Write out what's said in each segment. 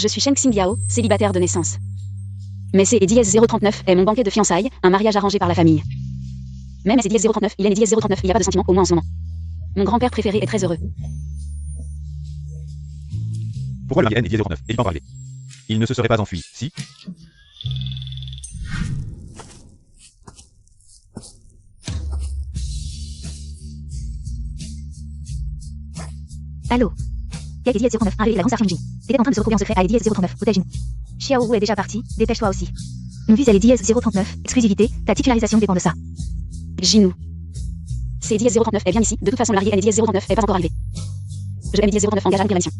Je suis Sheng Xingyao, célibataire de naissance. Mais c'est Eddie-039 est mon banquet de fiançailles, un mariage arrangé par la famille. Même Eddie-039, il est Eddie-039, il n'y a pas de sentiment, au moins en ce moment. Mon grand-père préféré est très heureux. Pourquoi le mari est 039 et il peut en parler? Il ne se serait pas enfui, si? Allô? Eddie-039, un réveil la grande star Xinji. Était en train de se retrouver en secret à Eddie-039, aux États-Unis. Xiao Wu est déjà parti, dépêche-toi aussi. On vise à Eddie-039, exclusivité, ta titularisation dépend de ça. Jinou. C'est Eddie-039 est bien ici, de toute façon le marié Eddie-039 est pas encore arrivé. Je aime Eddie-039 engage à remplir la mission.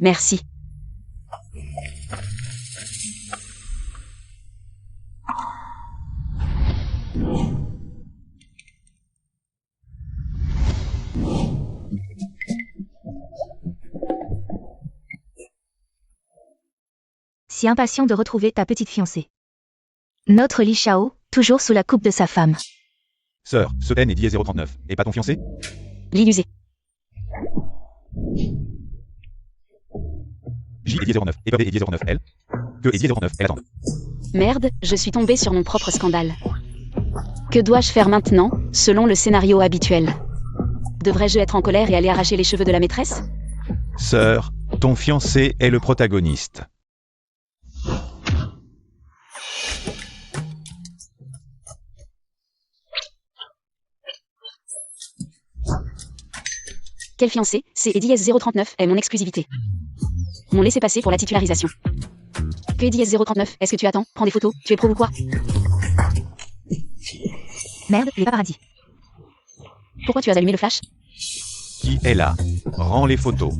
Merci. Si impatient de retrouver ta petite fiancée. Notre Li Shao, toujours sous la coupe de sa femme. Sœur, ce N est 039, et pas ton fiancé? L'illusé. J est 09, et Pavé est 09, elle? Que est 09, elle attend. Merde, je suis tombée sur mon propre scandale. Que dois-je faire maintenant, selon le scénario habituel? Devrais-je être en colère et aller arracher les cheveux de la maîtresse? Sœur, ton fiancé est le protagoniste. Quel fiancé? C'est Eddie-039 est mon exclusivité. Mon laissez-passer pour la titularisation. Que Eddie-039, est-ce que tu attends? Prends des photos, tu éprouves ou quoi? Merde, les paparazzis. Pourquoi tu as allumé le flash? Qui est là? Rends les photos.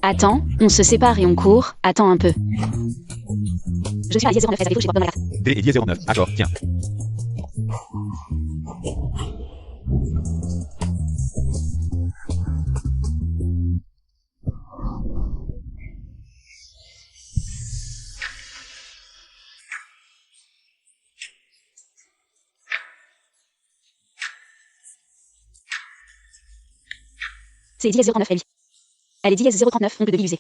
Attends, on se sépare et on court, attends un peu. Je suis à Eddie-039, est-ce que je porte dans la carte? D est 09, accord, tiens. C'est Eddie-039 Ellie. Elle est Eddie-039, oncle de l'illusé.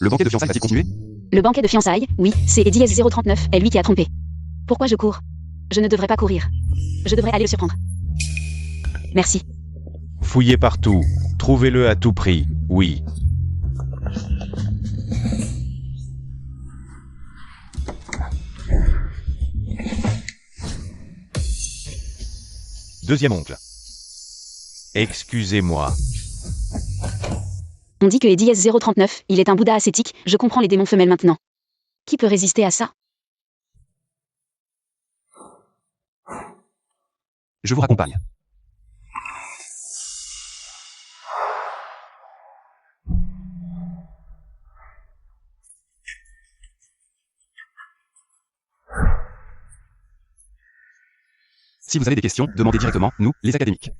Le banquet de fiançailles va-t-il continuer? Le banquet de fiançailles, oui, c'est Eddie-039, est lui qui a trompé. Pourquoi je cours? Je ne devrais pas courir. Je devrais aller le surprendre. Merci. Fouillez partout. Trouvez-le à tout prix, oui. Deuxième oncle. Excusez-moi. On dit que Eddie-039, il est un Bouddha ascétique, je comprends les démons femelles maintenant. Qui peut résister à ça? Je vous raccompagne. Si vous avez des questions, demandez directement, nous, les académiques.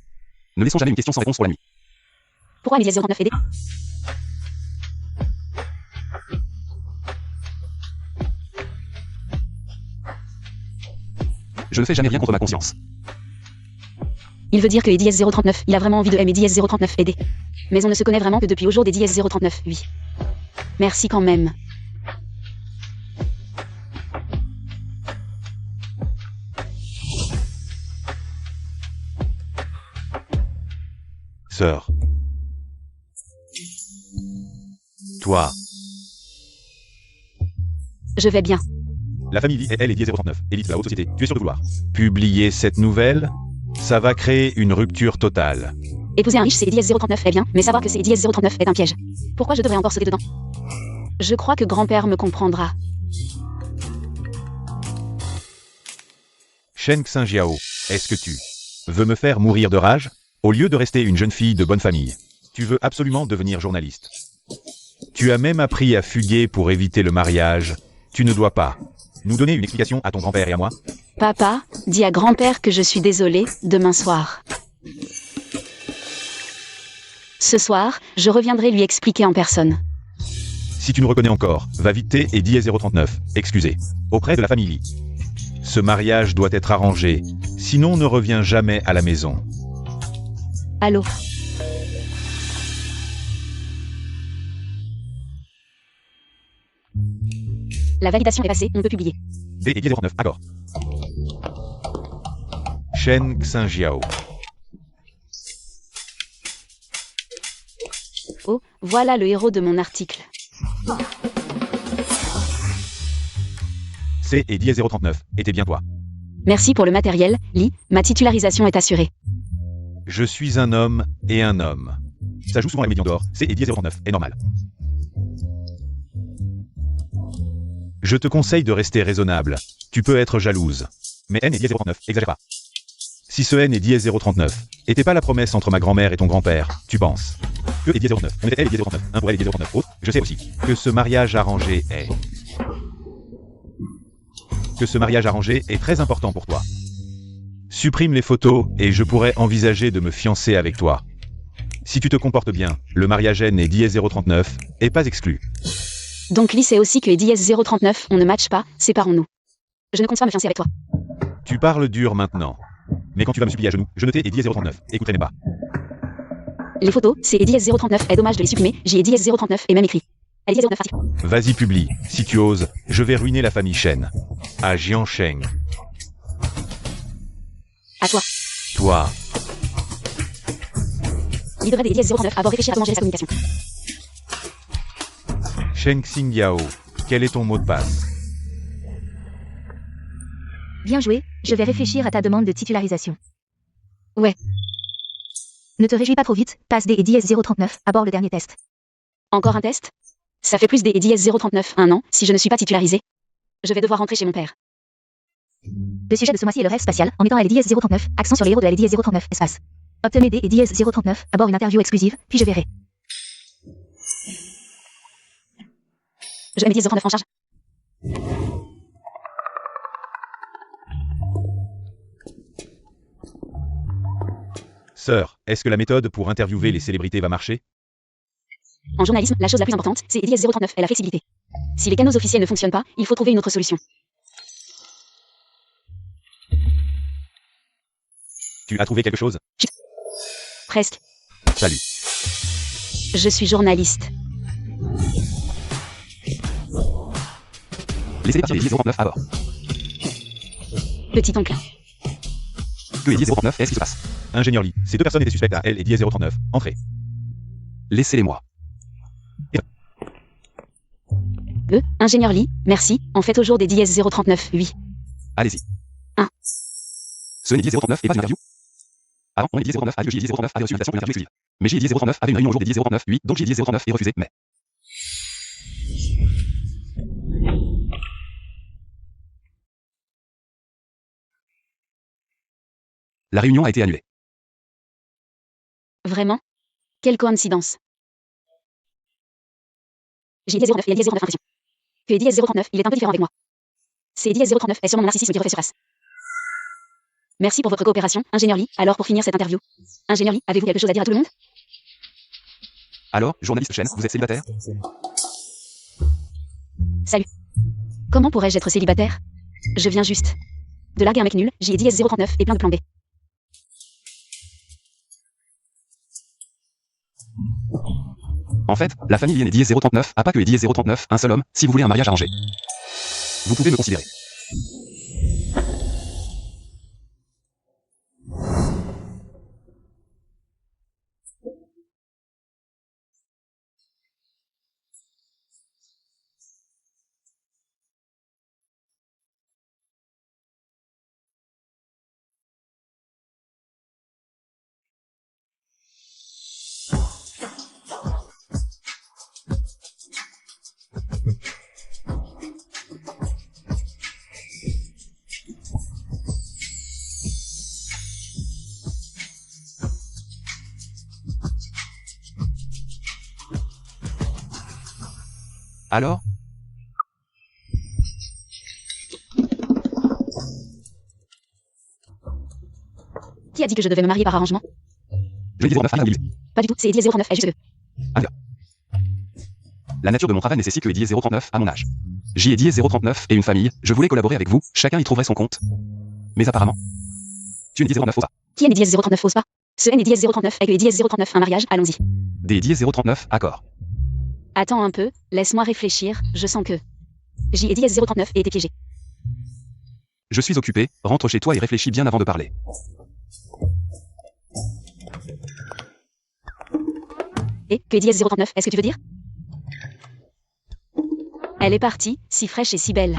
Ne laissons jamais une question sans réponse pour la nuit. Pourquoi Eddie-039 aider? Je ne fais jamais rien contre ma conscience. Il veut dire que Eddie-039, il a vraiment envie de aimer Eddie-039 aider. Mais on ne se connaît vraiment que depuis au jour d'Eddie-039, oui. Merci quand même. Sœur. Toi. Je vais bien. La famille Lee, elle est 039, élite de la haute société. Tu es sûr de vouloir publier cette nouvelle? Ça va créer une rupture totale. Épouser un riche, c'est Eddie-039 est bien, mais savoir que c'est Eddie-039 est un piège. Pourquoi je devrais encore sauter dedans? Je crois que grand-père me comprendra. Shen Xinjiao, est-ce que tu veux me faire mourir de rage? Au lieu de rester une jeune fille de bonne famille, tu veux absolument devenir journaliste. Tu as même appris à fuguer pour éviter le mariage. Tu ne dois pas nous donner une explication à ton grand-père et à moi? Papa, dis à grand-père que je suis désolée, demain soir. Ce soir, je reviendrai lui expliquer en personne. Si tu nous reconnais encore, va vite et dis 039, excusez, auprès de la famille. Ce mariage doit être arrangé, sinon ne reviens jamais à la maison. Allô? La validation est passée, on peut publier. D et 039, accord. Shen Xinjiao. Oh, voilà le héros de mon article. C et 039, était bien toi. Merci pour le matériel, Lee, ma titularisation est assurée. Je suis un homme et un homme. Ça joue souvent la médian d'or, C et 039, est normal. Je te conseille de rester raisonnable. Tu peux être jalouse. Mais N et 039, exagère pas. Si ce N et 039 était pas la promesse entre ma grand-mère et ton grand-père, tu penses que et 039, on était elle et 039, un pour elle et 039 autres, je sais aussi que ce mariage arrangé est... Que ce mariage arrangé est très important pour toi. Supprime les photos et je pourrais envisager de me fiancer avec toi. Si tu te comportes bien, le mariage N et 039 est pas exclu. Donc Lee sait aussi que Eddie 039, on ne matche pas, séparons-nous. Je ne compte pas me fiancer avec toi. Tu parles dur maintenant. Mais quand tu vas me supplier à genoux, je ne t'ai Eddie 039, écouterai même pas. Les photos, c'est Eddie 039, est dommage de les supprimer, j'ai Eddie 039 et même écrit. Eddie 039 article. Vas-y publie, si tu oses, je vais ruiner la famille Shen. À Jiansheng. À toi. Toi. Il devrait Eddie 039 avoir réfléchi à comment gérer sa communication. Shen Xinjiao, quel est ton mot de passe? Bien joué, je vais réfléchir à ta demande de titularisation. Ouais. Ne te réjouis pas trop vite, passe des et 039, aborde le dernier test. Encore un test? Ça fait plus des Eddie 039 un an, si je ne suis pas titularisée. Je vais devoir rentrer chez mon père. Le sujet de ce mois-ci est le rêve spatial, en mettant LD 039, accent sur les héros de LD 039, espace. Obtenez des et 039, aborde une interview exclusive, puis je verrai. Je mets 039 en charge. Sœur, est-ce que la méthode pour interviewer les célébrités va marcher? En journalisme, la chose la plus importante, c'est Eddie 039 et la flexibilité. Si les canaux officiels ne fonctionnent pas, il faut trouver une autre solution. Tu as trouvé quelque chose? Presque. Salut. Je suis journaliste. Laissez partir les 039 à bord. Petit oncle. Que est 039, est-ce qui se passe? Ingénieur Lee, ces deux personnes étaient suspectes à elle et 039. Entrez. Laissez-les-moi. Ingénieur Lee, merci, en fait au jour des 039, oui. Allez-y. 1. Ce n'est 039 et pas une interview? Avant, on est 039 a dit que J039 avait reçu une invitation pour une interview exclusive. Mais J039 avait une réunion au jour des 039, oui, donc J039 est refusé, mais... La réunion a été annulée. Vraiment? Quelle coïncidence. J'ai Eddie 039 et Eddie 039 impression. Que Eddie 039, il est un peu différent avec moi. C'est Eddie 039 est sûrement mon narcissisme qui refait surface. Merci pour votre coopération, ingénieur Lee. Alors pour finir cette interview. Ingénieur Lee, avez-vous quelque chose à dire à tout le monde? Alors, journaliste Shen, vous êtes célibataire? Salut. Comment pourrais-je être célibataire? Je viens juste de larguer un mec nul, j'ai Eddie 039 et plein de plans B. En fait, la famille Lien et 039 a pas que Eddie 039, un seul homme, si vous voulez un mariage arrangé. Vous pouvez me considérer. Alors? Qui a dit que je devais me marier par arrangement? Je Eddie 09 a mobilisé. Pas du tout, c'est Eddie 039, elle juste que... La nature de mon travail nécessite que Eddie 039 à mon âge. J Eddie 039 et une famille, je voulais collaborer avec vous, chacun y trouverait son compte. Mais apparemment, tu es Eddie 09 ose pas. Qui est Eddie 039 ose pas? Ce N est Eddie 039 et que Eddie 039 un mariage, allons-y. Des Eddie 039, accord. Attends un peu, laisse-moi réfléchir, je sens que... J Eddie 039 et été piégé. Je suis occupé, rentre chez toi et réfléchis bien avant de parler. Et que Eddie 039, est-ce que tu veux dire? Elle est partie, si fraîche et si belle.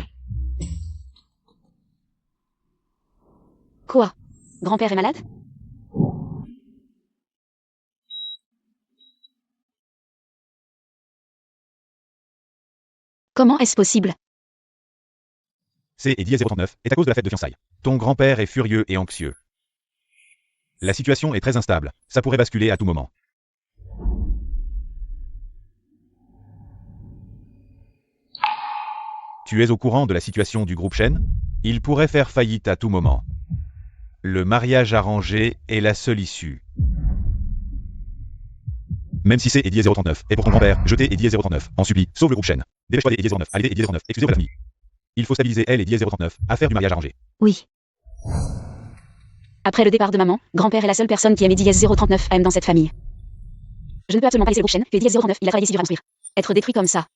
Quoi? Grand-père est malade? Comment est-ce possible? C'est Eddie 039, est à cause de la fête de fiançailles. Ton grand-père est furieux et anxieux. La situation est très instable, ça pourrait basculer à tout moment. Tu es au courant de la situation du groupe Shen? Il pourrait faire faillite à tout moment. Le mariage arrangé est la seule issue. Même si c'est Eddie 039, et pour ton grand-père, jetez Eddie 039, en supplie, sauve le groupe Shen. Dépêche-toi des Eddie 09, allez Eddie 09, excusez-moi la famille. Il faut stabiliser elle et Eddie 039, à faire du mariage arrangé. Oui. Après le départ de maman, grand-père est la seule personne qui aime Eddie 039 AM dans cette famille. Je ne peux absolument pas laisser le groupe Shen, que Eddie 039, il a travaillé si dur à construire. Être détruit comme ça.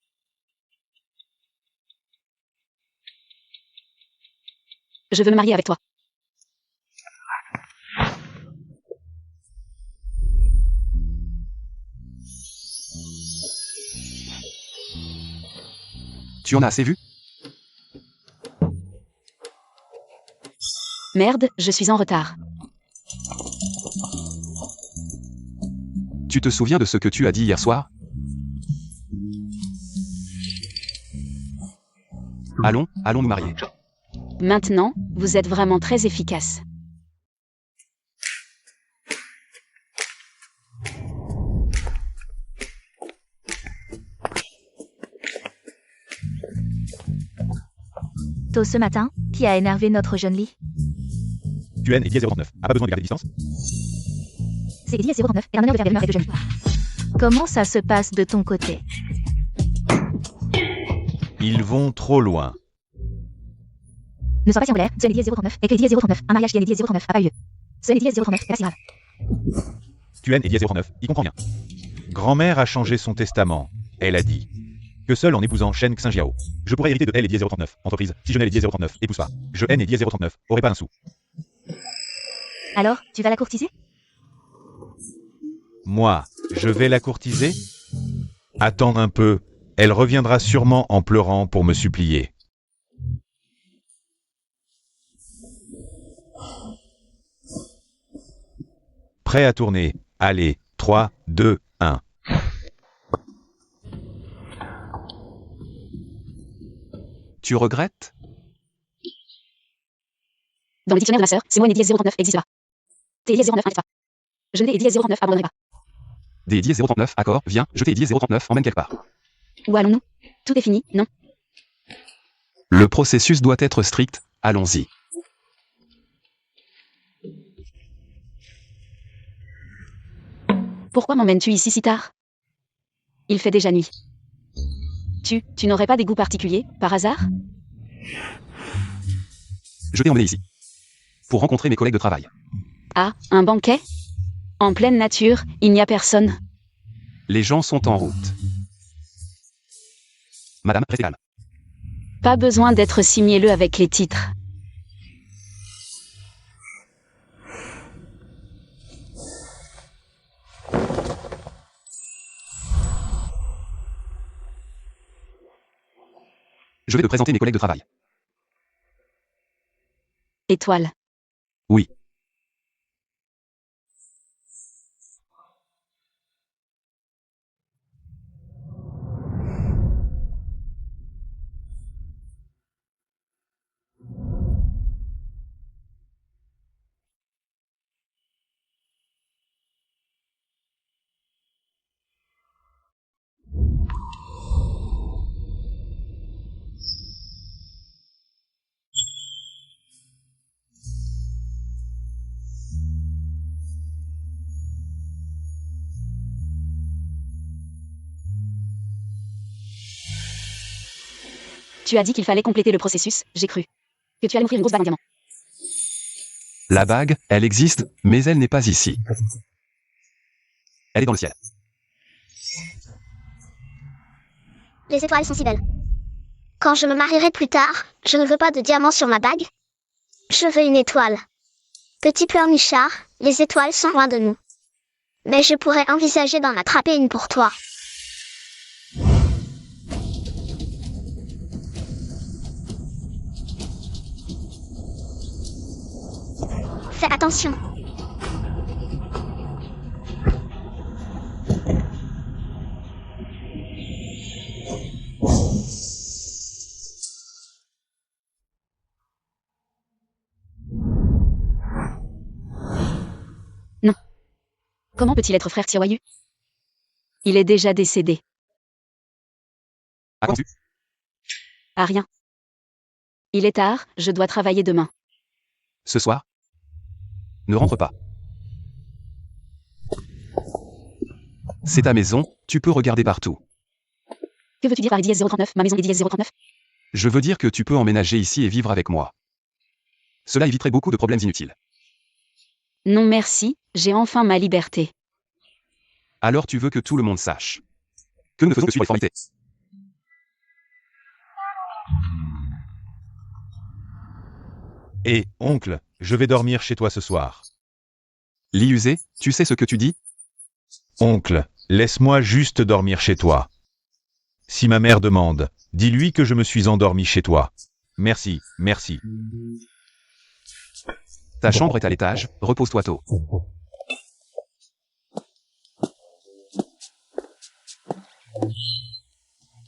Je veux me marier avec toi. Tu en as assez vu? Merde, je suis en retard. Tu te souviens de ce que tu as dit hier soir? Allons nous marier. Maintenant, vous êtes vraiment très efficace. Tôt ce matin, qui a énervé notre jeune lit? Tu es Eddie 039, a pas besoin de garder distance? C'est Eddie 039 et un honneur de faire des rumeurs avec le jeune lit. Comment ça se passe de ton côté? Ils vont trop loin. Ne sois pas si en colère, ce Eddie 039 et que Eddie 039, un mariage qui est Eddie 039 a pas eu lieu. Ce Eddie 039 est pas si grave. Tu es Eddie 039, il comprend rien. Grand-mère a changé son testament. Elle a dit que seul en épousant Shen Xinjiao, je pourrais hériter de elle et Eddie 039, entreprise, si je n'ai Eddie 039, épouse pas. Je haine Eddie 039, aurait pas un sou. Alors, tu vas la courtiser? Moi, je vais la courtiser? Attends un peu, elle reviendra sûrement en pleurant pour me supplier. Prêt à tourner, allez, 3, 2, 1. Tu regrettes? Dans le dictionnaire de ma sœur, c'est moi Eddie 039 n'existe pas. T'es Eddie 039 pas. Je n'ai Eddie 039 abandonnerai pas. Des Eddie 039, accord, viens, jeter Eddie 039 emmène quelque part. Où allons-nous? Tout est fini, non? Le processus doit être strict, allons-y. Pourquoi m'emmènes-tu ici si tard? Il fait déjà nuit. Tu n'aurais pas des goûts particuliers, par hasard? Je t'ai emmené ici. Pour rencontrer mes collègues de travail. Ah, un banquet? En pleine nature, il n'y a personne. Les gens sont en route. Madame, restez calme. Pas besoin d'être si mielleux avec les titres. Je vais te présenter mes collègues de travail. Étoile. Oui. Tu as dit qu'il fallait compléter le processus, j'ai cru. Que tu allais m'offrir une grosse bague en diamant. La bague, elle existe, mais elle n'est pas ici. Elle est dans le ciel. Les étoiles sont si belles. Quand je me marierai plus tard, je ne veux pas de diamant sur ma bague. Je veux une étoile. Petit pleurnichard, les étoiles sont loin de nous. Mais je pourrais envisager d'en attraper une pour toi. Fais attention. Comment peut-il être frère Xiaoyu? Il est déjà décédé. À quand tu? Ah rien. Il est tard, je dois travailler demain. Ce soir? Ne rentre pas. C'est ta maison, tu peux regarder partout. Que veux-tu dire par Eddie S039, ma maison Eddie S039? Je veux dire que tu peux emménager ici et vivre avec moi. Cela éviterait beaucoup de problèmes inutiles. Non merci, j'ai enfin ma liberté. Alors tu veux que tout le monde sache que nous ne faisons que suivre les formalités. Et, oncle, je vais dormir chez toi ce soir. Li Usé, tu sais ce que tu dis? Oncle, laisse-moi juste dormir chez toi. Si ma mère demande, dis-lui que je me suis endormi chez toi. Merci, merci. Ta chambre est à l'étage, repose-toi tôt.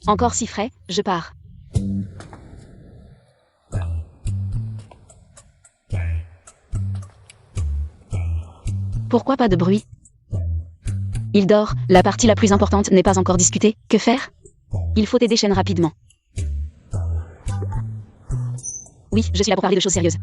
Encore si frais, je pars. Pourquoi pas de bruit? Il dort, la partie la plus importante n'est pas encore discutée, que faire? Il faut aider Shen rapidement. Oui, je suis là pour parler de choses sérieuses.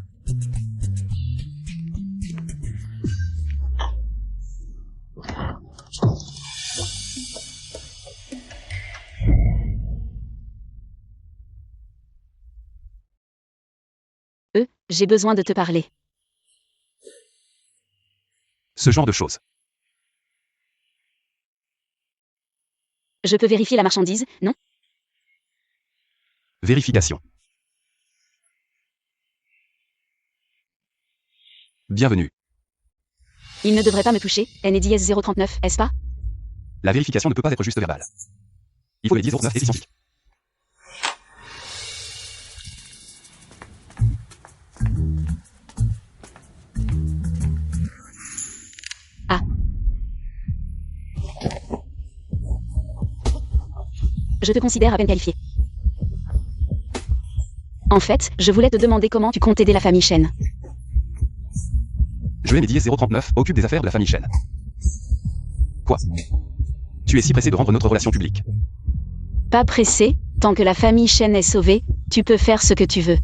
J'ai besoin de te parler. Ce genre de choses. Je peux vérifier la marchandise, non? Vérification. Bienvenue. Il ne devrait pas me toucher, N.E.D.I.S 039, est-ce pas? La vérification ne peut pas être juste verbale. Il faut les 10 09 et 600. Ah. Je te considère à peine qualifié. En fait, je voulais te demander comment tu comptes aider la famille Shen. Je ai N.E.D.I.S 039, occupe des affaires de la famille Shen. Quoi? Tu es si pressé de rendre notre relation publique. Pas pressé, tant que la famille Shen est sauvée, tu peux faire ce que tu veux.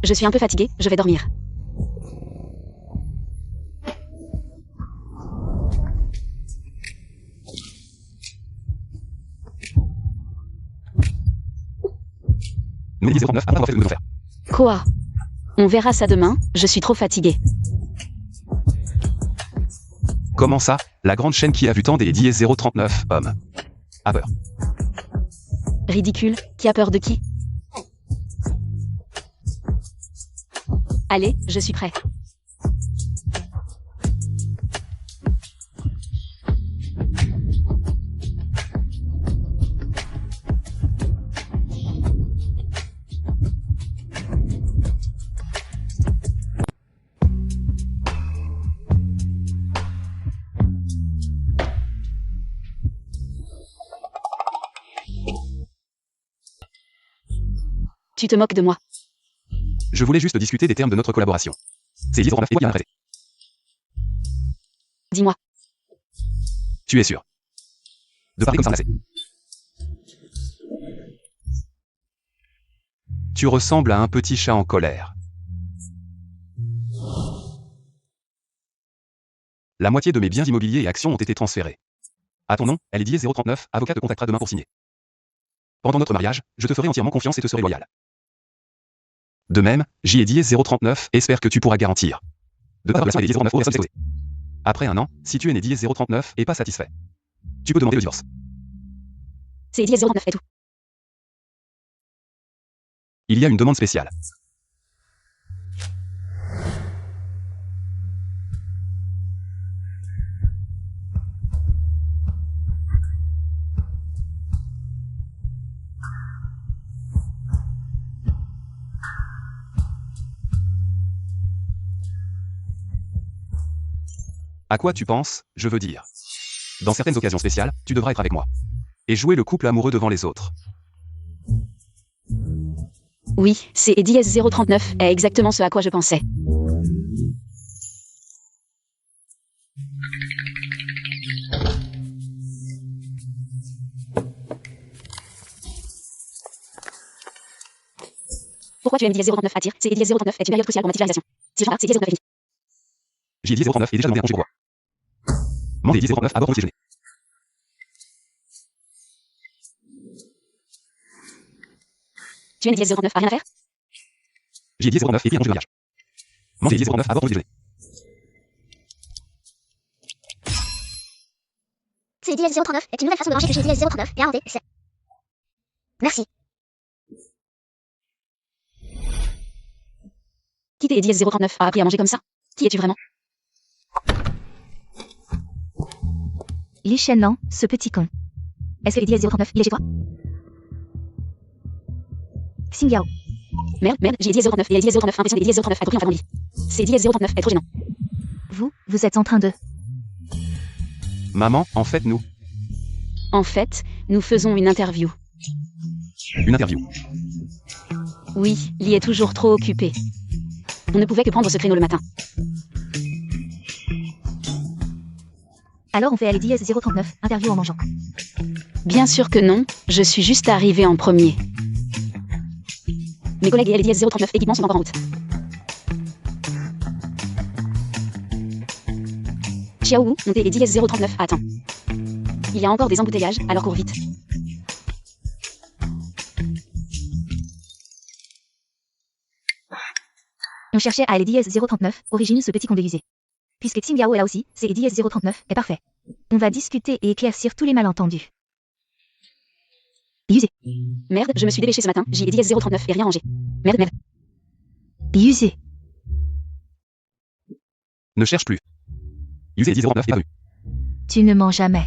Je suis un peu fatiguée, je vais dormir. N.E.D.I.S 039 après avoir fait ce que nous devons faire. Quoi? On verra ça demain, je suis trop fatiguée. Comment ça? La grande chaîne qui a vu tant des N.E.D.I.S 039, homme. A peur. Ridicule, qui a peur de qui? Allez, je suis prêt. Tu te moques de moi. Je voulais juste discuter des termes de notre collaboration. C'est N.E.D.I.S 039 et toi qui en as traité. Dis-moi. Tu es sûr de parler comme ça menacé? Tu ressembles à un petit chat en colère. La moitié de mes biens immobiliers et actions ont été transférés. À ton nom, N.E.D.I.S 039, avocat te contactera demain pour signer. Pendant notre mariage, je te ferai entièrement confiance et te serai loyal. De même, J et Diez 039 espère que tu pourras garantir de ta relation avec Diez 039 aux personnes exposées. Après un an, si tu es né Diez 039 et pas satisfait, tu peux demander le divorce. C'est Diez 039 et tout. Il y a une demande spéciale. À quoi tu penses, je veux dire. Dans certaines occasions spéciales, tu devras être avec moi. Et jouer le couple amoureux devant les autres. Oui, c'est Diez 039 est exactement ce à quoi je pensais. Pourquoi tu aimes Diez 039 attire? C'est Diez 039 est une période cruciale pour ma titularisation. Si je remarque, c'est Diez 039 est fini. J et Diez 039 est déjà nommé à congé pour quoi. Mandez Diez 039 à bord du déjeuner. Tu aimes Diez 039 a rien à faire? J et Diez 039 est pris à congé de mariage. Mandez Diez 039 à bord du déjeuner. C'est Diez 039 est une nouvelle façon de manger que j'ai Diez 039 et inventé. C'est... Merci. Qui t'es Diez 039 a appris à manger comme ça? Qui es-tu vraiment? Li Shenlan, ce petit con. Est-ce que Diez 039 il est chez toi? Xingyao. Merde, j'ai Diez 039 et Diez 039 impression des Diez 039 a compris en favant de lui. C'est Diez 039 est trop gênant. Vous êtes en train de... Maman, en fait, nous. En fait, nous faisons une interview. Une interview. Oui, Li est toujours trop occupé. On ne pouvait que prendre ce créneau le matin. Alors on fait aller Diez 039, interview en mangeant. Bien sûr que non, je suis juste arrivé en premier. Mes collègues et les Diez 039 équipements sont encore en route. Xiaowu, montez les Diez 039, attends. Il y a encore des embouteillages, alors cours vite. On cherchait à aller Diez 039, origine ce petit con déguisé. Puisque Xingyao est là aussi, c'est Diez 039 est parfait. On va discuter et éclaircir tous les malentendus. Yusé. Merde, je me suis dépêché ce matin, j'ai Diez 039 et rien rangé. Merde. Yusé. Ne cherche plus. Usez Diez 039 est paru. Tu ne mens jamais.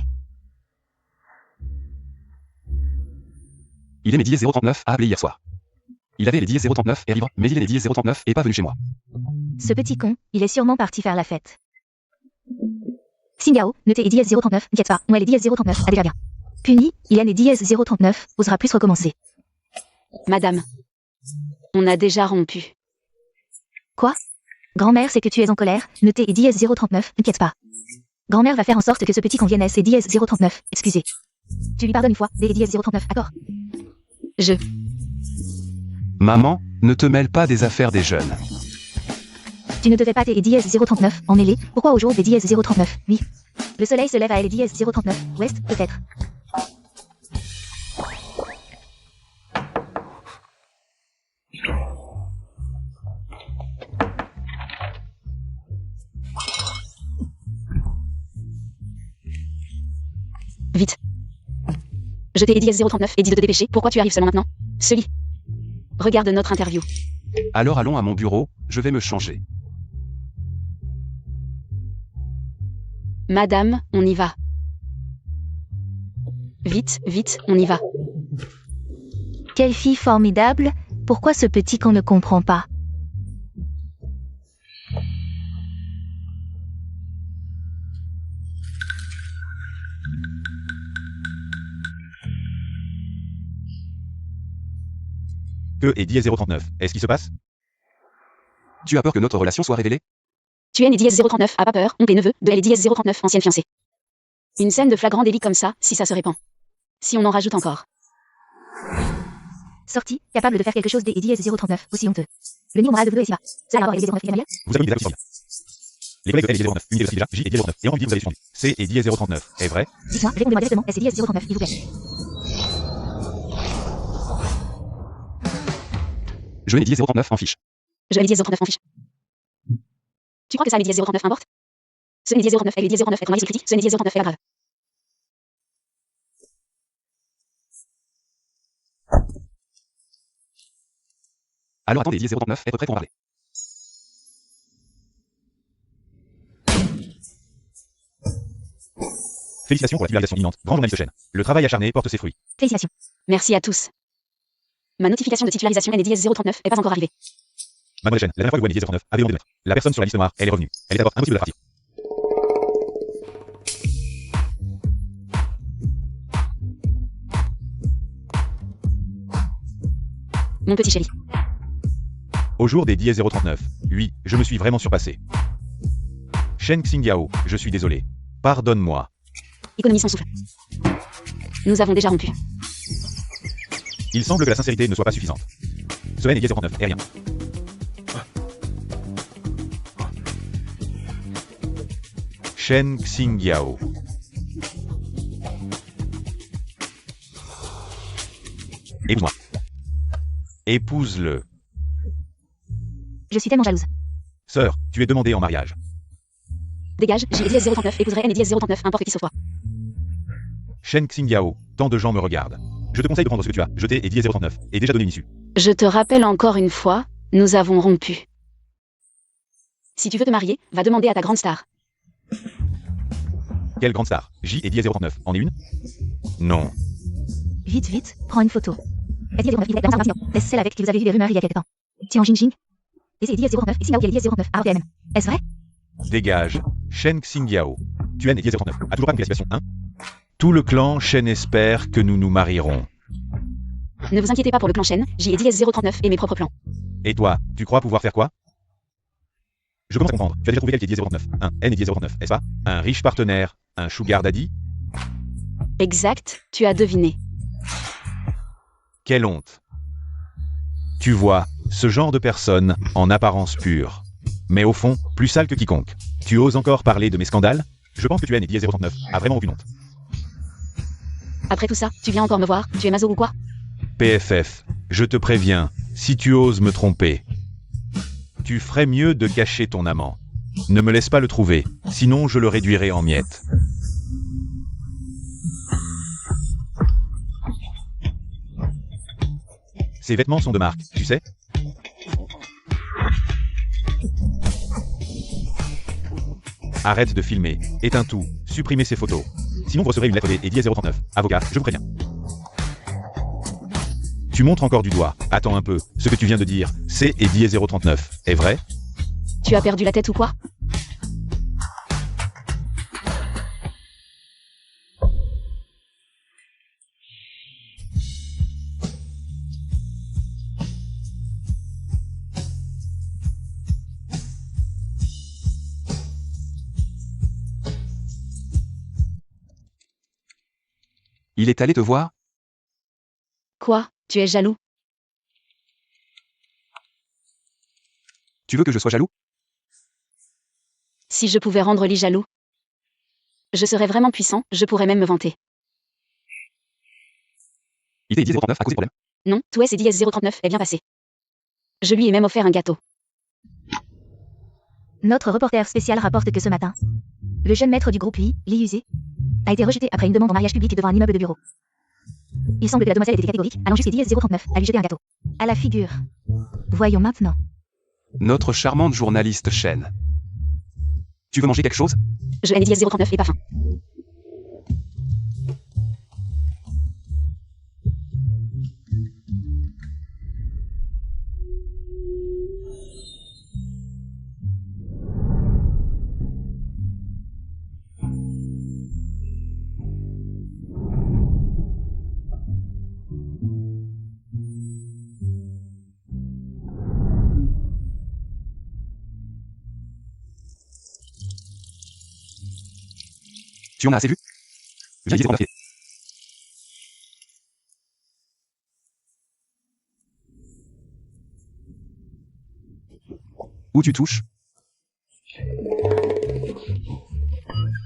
Il est né Diez 039 a appelé hier soir. Il avait les Diez 039 et libre, mais il est né Diez 039 et pas venu chez moi. Ce petit con, il est sûrement parti faire la fête. Xingyao, notez Diez 039, n'inquiète pas, moi les Diez 039, a déjà bien. Puni, il est né Diez 039, osera plus recommencer. Madame, on a déjà rompu. Quoi? Grand-mère sait que tu es en colère, notez Diez 039, n'inquiète pas. Grand-mère va faire en sorte que ce petit con vienne c'est Diez 039, excusez. Tu lui pardonnes une fois, des Diez 039, accord? Maman, ne te mêle pas des affaires des jeunes. Tu ne devais pas tes Diez 039, en mêler, pourquoi au jour des Diez 039, oui. Le soleil se lève à elle Diez 039, ouest, peut-être. Vite. Je t'ai Diez 039 et dit de te dépêcher, pourquoi tu arrives seulement maintenant? Sully. Regarde notre interview. Alors allons à mon bureau, je vais me changer. Madame, on y va. Vite, on y va. Quelle fille formidable, pourquoi ce petit qu'on ne comprend pas? Que est Diez 039? Est-ce qui se passe? Tu as peur que notre relation soit révélée? Tu es né Diez 039, a pas peur, oncle et neveu, de elle Diez 039, ancienne fiancée. Une scène de flagrant délit comme ça, si ça se répand. Si on en rajoute encore. Sorti, capable de faire quelque chose des Diez 039, aussi honteux. Le niveau moral de Bleu est si bas. Cela a rapport avec les 039 et Gabriel? Vous avez une déjà les collègues de L et Diez 039, une déjà, J et Diez 039, et en vous avez suspendu. C et Diez 039, est vrai? Dites-moi, répondez-moi directement, est-ce Diez 039, il vous plaît? Je n'ai dit 039 en fiche. Je NDS 039 en fiche. Tu crois que ça NDS 039 importe? Ce NDS 039 et NDS 039 être journaliste critique, ce NDS 039 est la grave. Alors attendez, 039, être prêt pour en parler. Félicitations pour la vulgarisation imminente. Grand journaliste chaîne. Le travail acharné porte ses fruits. Félicitations. Merci à tous. Ma notification de titularisation NDS 039 est pas encore arrivée. Mademoiselle Chen, la dernière fois que vous NDS 039 avait envie de mettre la personne sur la liste noire, elle est revenue. Elle est d'abord impossible de la partir. Mon petit chéri. Au jour des 10 039, oui, je me suis vraiment surpassé. Shen Xingyao, je suis désolé. Pardonne-moi. Économise son souffle. Nous avons déjà rompu. Il semble que la sincérité ne soit pas suffisante. Ce NDS 039 est rien. Shen Xingyao. Épouse-moi. Épouse-le. Je suis tellement jalouse. Sœur, tu es demandée en mariage. Dégage, J et 039 épouserait N et 039, importe qui ce soit. Shen Xingyao, tant de gens me regardent. Je te conseille de prendre ce que tu as jeté et 039 et déjà donné une issue. Je te rappelle encore une fois, nous avons rompu. Si tu veux te marier, va demander à ta grande star. Quelle grande star? J et 039 en est une? Non. Vite, vite, prends une photo. Est-ce 039 il est dans un rassemblement? Est-ce celle avec qui vous avez vu les rumeurs il y a quelque temps? Tian Jingjing. Et c'est 039 et Xingyao qui est 039 à RPM. Est-ce vrai? Dégage. Shen Xingyao. Tu es et 039. A toujours pas compris la situation, hein? Tout le clan Shen espère que nous nous marierons. Ne vous inquiétez pas pour le clan Shen, J et 039 et mes propres plans. Et toi, tu crois pouvoir faire quoi? Je commence à comprendre. Tu as déjà trouvé quelqu'un qui est 039. Un N et 039, est-ce pas? Un riche partenaire, un sugar daddy? Exact, tu as deviné. Quelle honte. Tu vois, ce genre de personne, en apparence pure. Mais au fond, plus sale que quiconque. Tu oses encore parler de mes scandales? Je pense que tu es et 039 a vraiment aucune honte. Après tout ça, tu viens encore me voir, tu es maso ou quoi? PFF, je te préviens, si tu oses me tromper, tu ferais mieux de cacher ton amant. Ne me laisse pas le trouver, sinon je le réduirai en miettes. Ces vêtements sont de marque, tu sais? Arrête de filmer, éteins tout, supprimez ces photos. Sinon vous recevrez une lettre et 039. Avocat, je vous préviens. Tu montres encore du doigt. Attends un peu, ce que tu viens de dire, c'est et 039, est vrai? Tu as perdu la tête ou quoi? Il est allé te voir? Quoi? Tu es jaloux? Tu veux que je sois jaloux? Si je pouvais rendre Lee jaloux, je serais vraiment puissant, je pourrais même me vanter. Il est 039 à cause des problèmes. Non, tout est 039 est bien passé. Je lui ai même offert un gâteau. Notre reporter spécial rapporte que ce matin, le jeune maître du groupe Lee Yuzé, a été rejeté après une demande en mariage public devant un immeuble de bureau. Il semble que la demoiselle ait été catégorique, allant jusqu'à 039 à lui jeter un gâteau. À la figure. Voyons maintenant. Notre charmante journaliste Shen. Tu veux manger quelque chose? Je NDS 039 et pas faim. Tu en as assez vu? Viens 039. Où tu touches?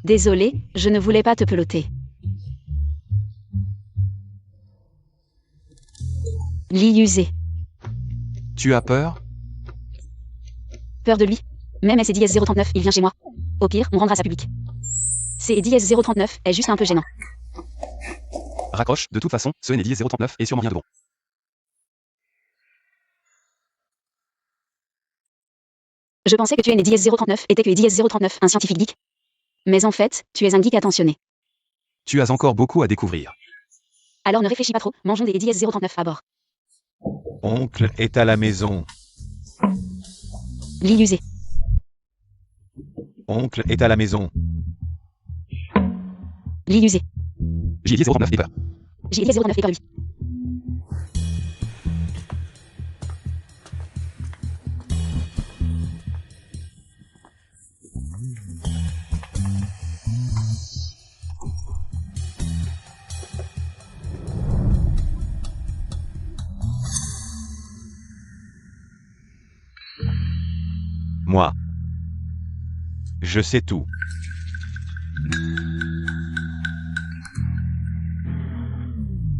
Désolé, je ne voulais pas te peloter. Lee Yuzé. Tu as peur? Peur de lui. Même SEDIS 039, il vient chez moi. Au pire, on rendra ça public. SEDIS 039 est juste un peu gênant. Raccroche, de toute façon, ce NDIS 039 est sûrement rien de bon. Je pensais que tu es NDIS 039 était que EDIS 039, un scientifique geek. Mais en fait, tu es un geek attentionné. Tu as encore beaucoup à découvrir. Alors ne réfléchis pas trop, mangeons des EDIS 039 à bord. Oncle est à la maison. Lit usé. Oncle est à la maison. Lit usé. JDIS 039 et peur. JDIS 039 et peur lui. Moi. Je sais tout.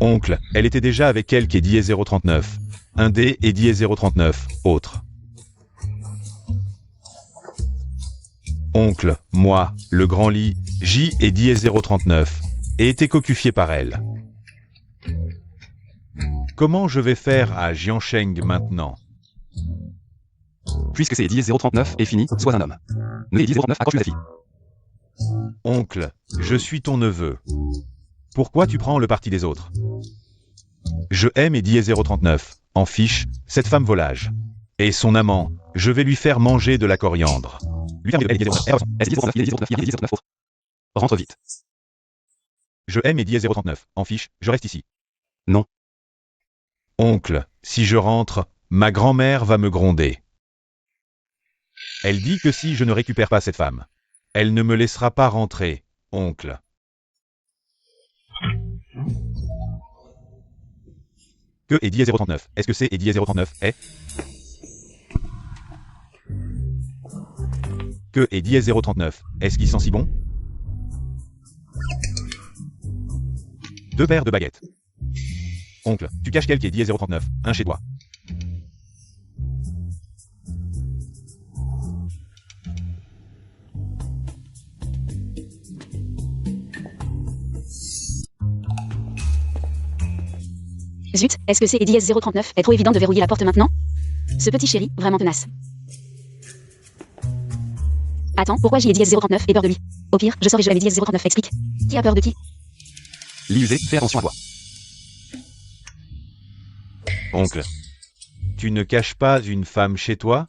Oncle, elle était déjà avec elle qui est 039. Un D et 039, autre. Oncle, moi, le grand lit, J et 039, et été cocufié par elle. Comment je vais faire à Jiansheng maintenant? Puisque c'est EDIS 039 est fini, sois un homme. Ne EDIS 039 accroche la fille. Oncle, je suis ton neveu. Pourquoi tu prends le parti des autres? Je aime Eddie 039, en fiche, cette femme volage. Et son amant, je vais lui faire manger de la coriandre. Lui faire EDIS 039, EDIS 039, autre. Rentre vite. Je aime Eddie 039, en fiche, je reste ici. Non. Oncle, si je rentre, ma grand-mère va me gronder. Elle dit que si je ne récupère pas cette femme, elle ne me laissera pas rentrer, oncle. Que est 039? Est-ce que c'est Eddie 039 est? Que est 039? Est-ce qu'il sent si bon? 2 paires de baguettes. Oncle, tu caches quel qui est 039, un chez toi. Zut, est-ce que c'est EDIS 039 est trop évident de verrouiller la porte maintenant? Ce petit chéri, vraiment tenace. Attends, pourquoi j'ai EDIS 039 et peur de lui? Au pire, je sors et je EDIS 039, explique. Qui a peur de qui? Lit usé, fais attention à toi. Oncle, tu ne caches pas une femme chez toi?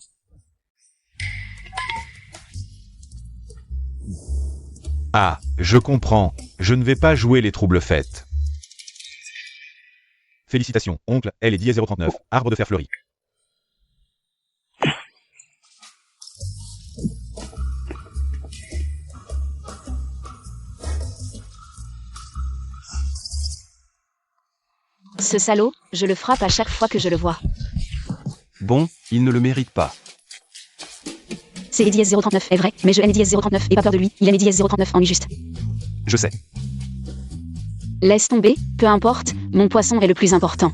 Ah, je comprends, je ne vais pas jouer les troubles fêtes. Félicitations, oncle, elle est 039, arbre de fer fleuri. Ce salaud, je le frappe à chaque fois que je le vois. Bon, il ne le mérite pas. C'est EDIS 039 est vrai, mais je aime EDIS 039 et pas peur de lui, il aime EDIS 039 en lui juste. Je sais. Laisse tomber, peu importe, mon poisson est le plus important.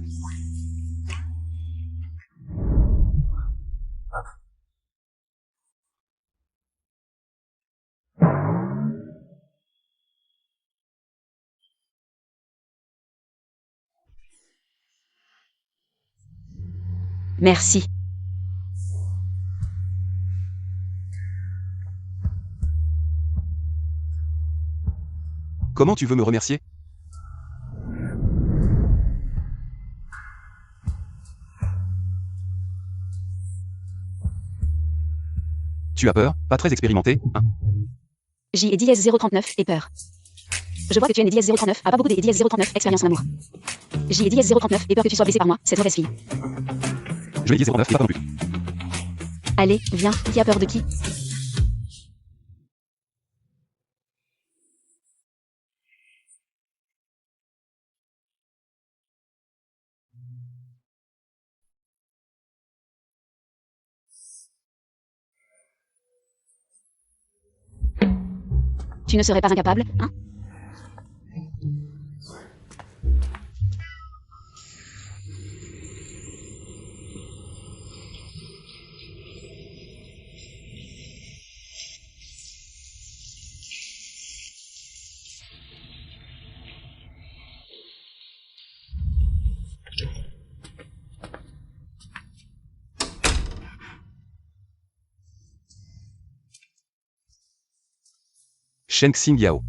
Merci. Comment tu veux me remercier? Tu as peur, pas très expérimenté, hein? J et 039 et peur. Je vois que tu es né 039, a pas beaucoup des 039 expérience en amour. J et 039 et peur que tu sois blessé par moi, cette mauvaise fille. Je l'ai dit 039 et pas non plus. Allez, viens, qui a peur de qui? Tu ne serais pas incapable, hein? Shen Xing Yao.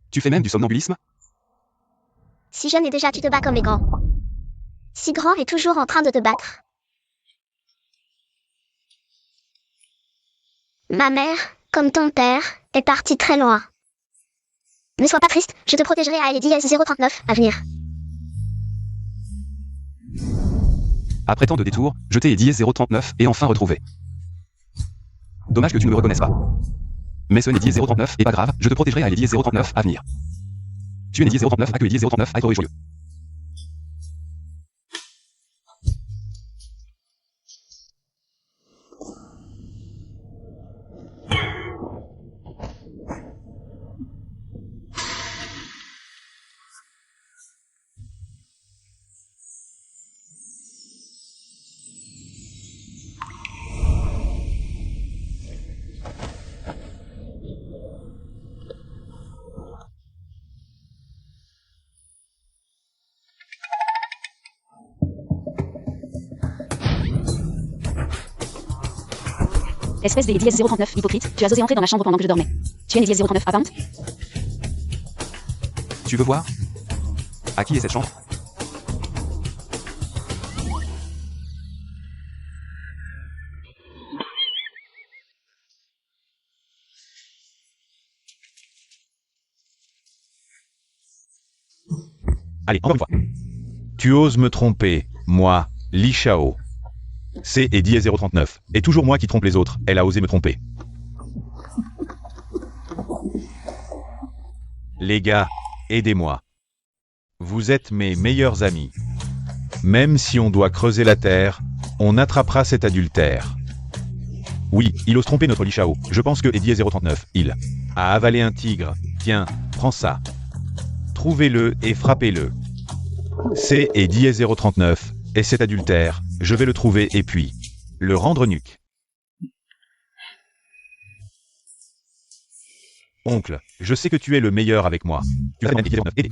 Tu fais même du somnambulisme? Si jeune et déjà tu te bats comme les grands. Si grand et toujours en train de te battre. Ma mère, comme ton père, est partie très loin. Ne sois pas triste, je te protégerai à Lady S039 à venir. Après tant de détours, je t'ai Eddie 039 et enfin retrouvé. Dommage que tu ne me reconnaisses pas. Mais ce n'est Eddie 039 et pas grave, je te protégerai à Eddie 039 à venir. Tu es Eddie 039 à que Eddie 039 à être heureux et joyeux. Espèce de Lady S039, hypocrite, tu as osé entrer dans ma chambre pendant que je dormais. Tu es Lady S039, apparente? Tu veux voir? À qui est cette chambre? Allez, encore une fois. Tu oses me tromper, moi, Li Shao. C'est Eddie 039. Et toujours moi qui trompe les autres, elle a osé me tromper. Les gars, aidez-moi. Vous êtes mes meilleurs amis. Même si on doit creuser la terre, on attrapera cet adultère. Oui, il ose tromper notre Li Shao. Je pense que Eddie 039, il a avalé un tigre. Tiens, prends ça. Trouvez-le et frappez-le. C'est Eddie 039, et cet adultère, je vais le trouver et puis le rendre nuque. Oncle, je sais que tu es le meilleur avec moi. Tu vas même Eddie 039 aider.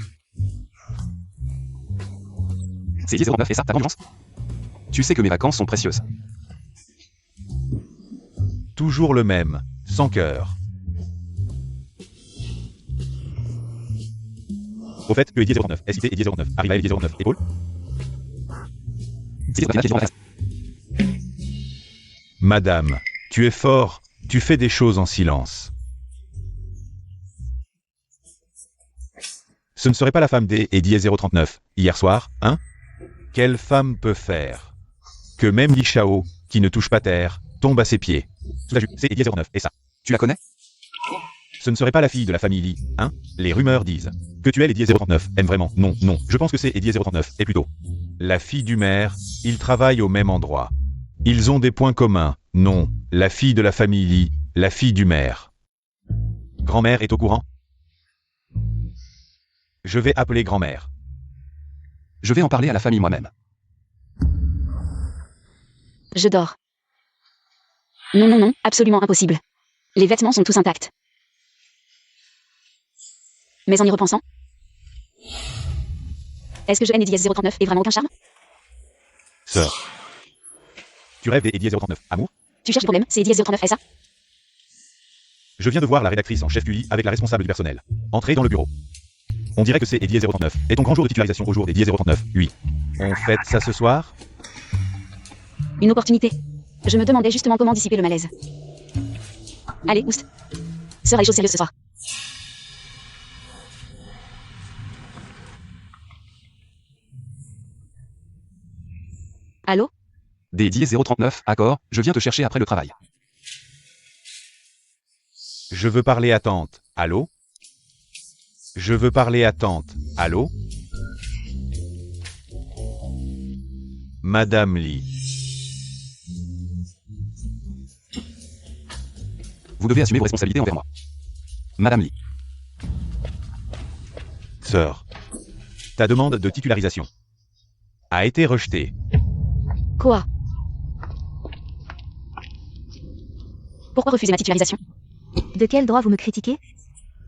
C'est Eddie 039 et ça, ta vengeance? Tu sais que mes vacances sont précieuses. Toujours le même, sans cœur. Au fait que Eddie 039 est cité Eddie 039 arrive à Eddie 039 épaule. Madame, tu es fort, tu fais des choses en silence. Ce ne serait pas la femme des Eddie 039, hier soir, hein? Quelle femme peut faire que même Li Shao, qui ne touche pas terre, tombe à ses pieds? C'est Eddie 09, et ça. Tu la connais? Ce ne serait pas la fille de la famille Li, hein? Les rumeurs disent que tu es Eddie 039, aime vraiment. Non, non, je pense que c'est Eddie 039, et plutôt la fille du maire, ils travaillent au même endroit. Ils ont des points communs. Non, la fille de la famille Li, la fille du maire. Grand-mère est au courant? Je vais appeler grand-mère. Je vais en parler à la famille moi-même. Je dors. Non, non, non, absolument impossible. Les vêtements sont tous intacts. Mais en y repensant, est-ce que je haine Eddie 039 et vraiment aucun charme? Sœur. Tu rêves des Eddie 039, amour? Tu cherches des problèmes, c'est Eddie 039, est ça? Je viens de voir la rédactrice en chef Cully avec la responsable du personnel. Entrez dans le bureau. On dirait que c'est Eddie 039. Et ton grand jour de titularisation au jour d'Eddie 039, oui. On fête ça ce soir? Une opportunité. Je me demandais justement comment dissiper le malaise. Allez, oust. Sœur a les choses sérieuses ce soir. Allô? Des Eddie 039, accord, je viens te chercher après le travail. Je veux parler à tante. Allô? Je veux parler à tante. Allô? Madame Li. Vous devez assumer vos responsabilités envers moi. Madame Li. Sœur. Ta demande de titularisation a été rejetée. Quoi? Pourquoi refuser ma titularisation? De quel droit vous me critiquez?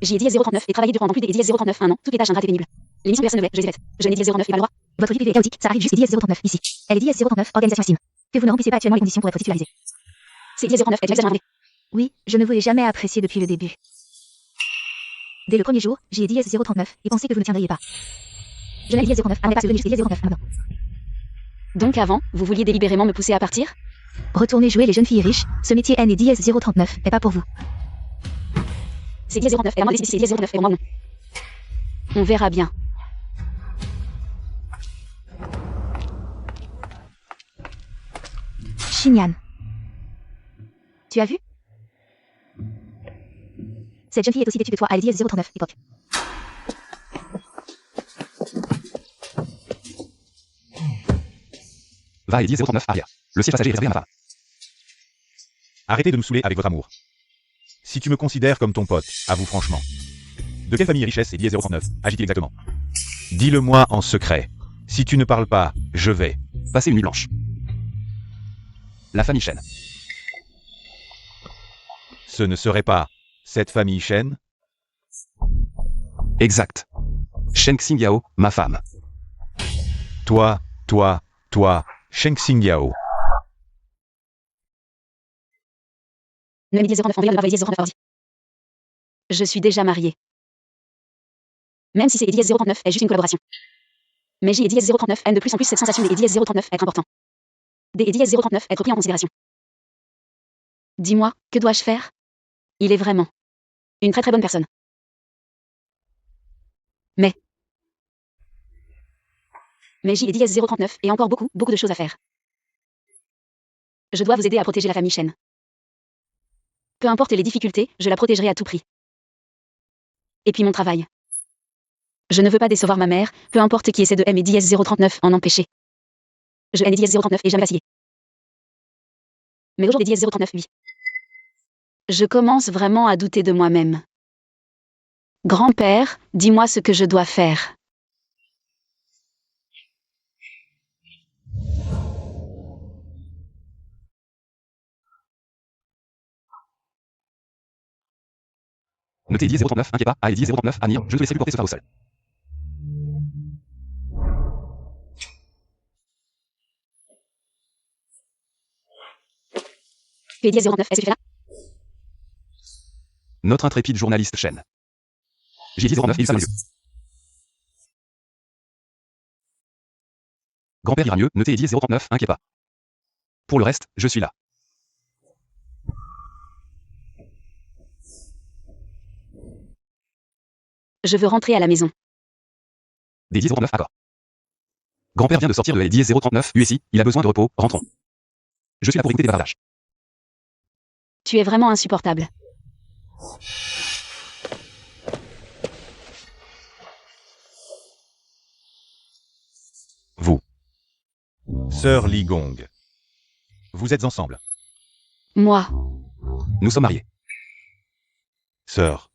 J'y ai dit 039 et travaillé durant plus des 039 un an, toutes les tâches ingrates et pénibles. L'émission personne ne voulait, je les ai faites. Je n'ai dit 039 et pas le droit. Votre vie privée est chaotique, ça arrive juste, c'est 039 ici. Elle est 039, organisation Steam. Que vous ne remplissez pas actuellement les conditions pour être titularisé. C'est 039 et tu exagères. Oui, je ne vous ai jamais apprécié depuis le début. Dès le premier jour, j'y ai dit 039 et pensé que vous ne tiendriez pas. Je n'ai dit 039, à pas se venir jusqu'à 039 maintenant. Donc avant, vous vouliez délibérément me pousser à partir? Retournez jouer les jeunes filles riches, ce métier N est 039, mais pas pour vous. C'est 039 et à moi de décider si c'est 039 et pour moi non. On verra bien. Xinyan. Tu as vu? Cette jeune fille est aussi vêtue que toi, elle est 039, époque. Va et 039 arrière. Le siège passager est réservé à ma femme. Arrêtez de me saouler avec votre amour. Si tu me considères comme ton pote, avoue franchement. De quelle famille richesse est 039, agit-il exactement? Dis-le-moi en secret. Si tu ne parles pas, je vais. Passer une nuit blanche. La famille Shen. Ce ne serait pas cette famille Shen? Exact. Shen Xingyao, ma femme. Toi, Sheng Xingyao. Ne me dis 039 en vérité, ne pas 039 ordi. Je suis déjà mariée. Même si c'est Eddie 039 est juste une collaboration. Mais j'ai Eddie 039 aime de plus en plus cette sensation des Eddie 039 être important. Des Eddie 039 être pris en considération. Dis-moi, que dois-je faire? Il est vraiment une très très bonne personne. Mais j'ai Eddie 039 et encore beaucoup de choses à faire. Je dois vous aider à protéger la famille Shen. Peu importe les difficultés, je la protégerai à tout prix. Et puis mon travail. Je ne veux pas décevoir ma mère, peu importe qui essaie de M et DS 039 en empêcher. Je N et DS 039 et jamais vacillé. Mais aujourd'hui DS 039, oui. Je commence vraiment à douter de moi-même. Grand-père, dis-moi ce que je dois faire. Notez Eddie 039, inquiet pas, à Eddie 039, à venir, je ne te laisserai plus porter ce fardeau seul. Tu es DS 039, est-ce que tu fais là? Notre intrépide journaliste Shen. J'ai dit 09 et il s'en est mieux. Grand-père ira mieux, notez Eddie 039, inquiet pas. Pour le reste, je suis là. Je veux rentrer à la maison. Des 039, accord. Grand-père vient de sortir de la 039, USI, il a besoin de repos, rentrons. Je suis là pour écouter des bavardages. Tu es vraiment insupportable. Vous. Sœur Li Gong. Vous êtes ensemble. Moi. Nous sommes mariés. Sœur,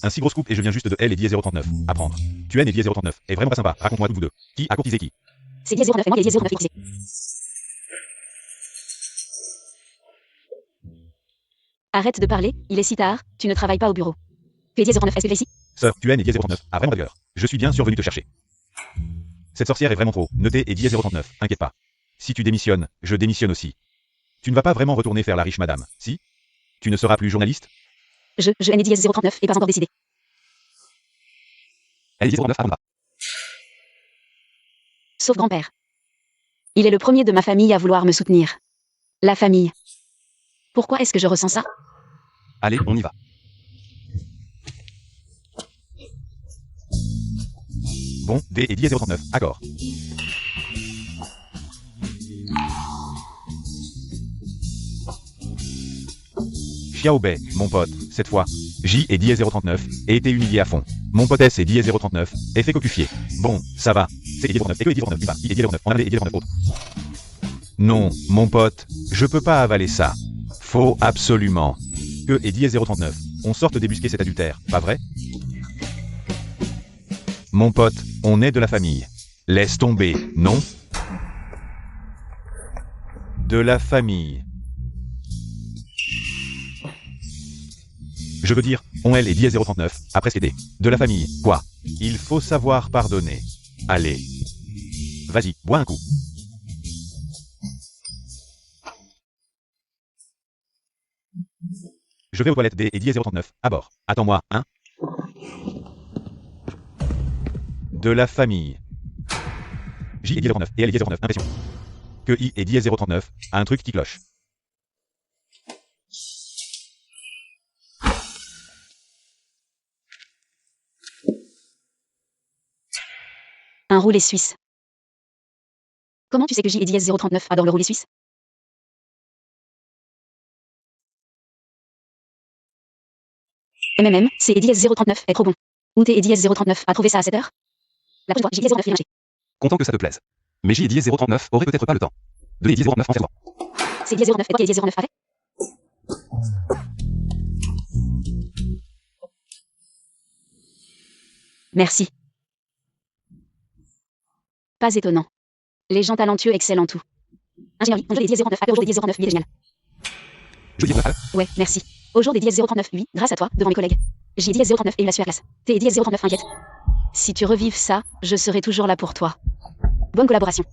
un si gros scoop et je viens juste de L et Die 039. Apprendre. Tu N et Die 039. Est vraiment pas sympa. Raconte-moi toutes vous deux. Qui a courtisé qui? C'est Die 039 et moi qui ai Die 039 courtisé. Arrête de parler, il est si tard, tu ne travailles pas au bureau. Tu es Die 039, est-ce que tu es ici? Sœur, tu N et Die 039. Ah vraiment d'ailleurs. Je suis bien survenu te chercher. Cette sorcière est vraiment trop. Notez et Die 039. Inquiète pas. Si tu démissionnes, je démissionne aussi. Tu ne vas pas vraiment retourner faire la riche madame, si? Tu ne seras plus journaliste? Je N et Die 039 et pas encore décidé. Elle est 039 à combat. Sauf grand-père. Il est le premier de ma famille à vouloir me soutenir. La famille. Pourquoi est-ce que je ressens ça? Allez, on y va. Bon, D et Die 039. Accord. Xiaobei, mon pote, cette fois, J et Die 039, et été humilié à fond. Mon pote S et Die 039, est fait cocufier. Bon, ça va, c'est Die 039, et que Die 039, pas, I et Die 039, on a les Die 039 autres. Non, mon pote, je peux pas avaler ça. Faut absolument que et Die 039, on sorte débusquer cet adultère, pas vrai? Mon pote, on est de la famille. Laisse tomber, non? De la famille. Je veux dire, on L et dièse 039, après CD. De la famille, quoi. Il faut savoir pardonner. Allez. Vas-y, bois un coup. Je vais aux toilettes D et dièse 039, à bord. Attends-moi, hein. De la famille. J et dièse 09 et L et dièse 09, impression. Que I et dièse 039, a un truc qui cloche. Un roulet suisse. Comment tu sais que J et dièse 039 adore le roulet suisse? MMM, C et dièse 039 est trop bon. Ou T et dièse 039 a trouvé ça à 7 heures? La prochaine fois, J et dièse 039 est lâché. Content que ça te plaise. Mais J et dièse 039 aurait peut-être pas le temps. 2 et dièse 039 en fait droit. C et dièse 039 et toi et dièse 039 a fait? Merci. Pas étonnant. Les gens talentueux excellent en tout. Ingénierie, on joue les dièse 039 à au jour des dièse 039, lui, il est génial. Je dis mal. Ouais, merci. Au jour des dièse 039, oui, grâce à toi, devant mes collègues. J dièse 039 et il a su à classe. T et dièse 039 inquiète. Si tu revives ça, je serai toujours là pour toi. Bonne collaboration.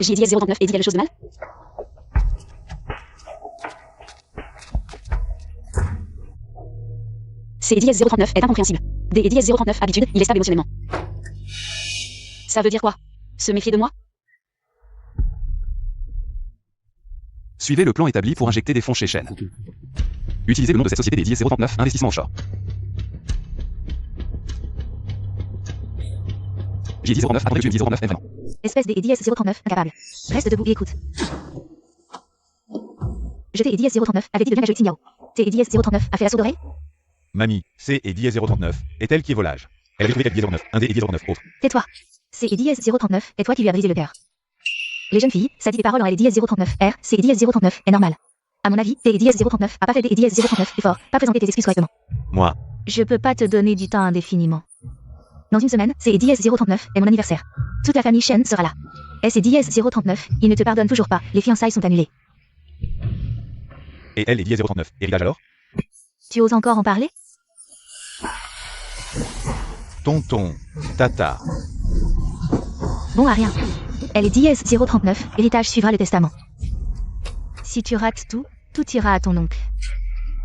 J dièse 039 et dit quelque chose de mal? C dièse 039 est incompréhensible. D et dièse 039 habitude, il est stable émotionnellement. Ça veut dire quoi? Se méfier de moi? Suivez le plan établi pour injecter des fonds chez Shen. Utilisez le nom de cette société des dièse 039, investissement offshore. J dièse 039 après J dièse 039 est vraiment. Espèce des et dièse 039, incapable. Reste debout et écoute. Jeté et dièse 039 avait dit de bien la jolie Signao. T et dièse 039 a fait l'assaut d'oreille? Mamie, C et dièse 039, est elle qui est volage. Elle avait trouvé dièse 09, 1 D et dièse 09, autre. Tais-toi. C et dièse 039 est toi qui lui as brisé le cœur. Les jeunes filles, ça dit des paroles en L et dièse 039, R, C et dièse 039 est normal. À mon avis, T et dièse 039 a pas fait D et dièse 039 et fort, pas présenté tes excuses correctement. Moi. Je peux pas te donner du temps indéfiniment. Dans une semaine, C et dièse 039 est mon anniversaire. Toute la famille Shen sera là. S et dièse 039, il ne te pardonne toujours pas, les fiançailles sont annulées. Et elle et dièse 039, héritage alors? Tu oses encore en parler? Tonton, tata. Bon à rien. Elle est dièse 039, héritage suivra le testament. Si tu rates tout, tout ira à ton oncle.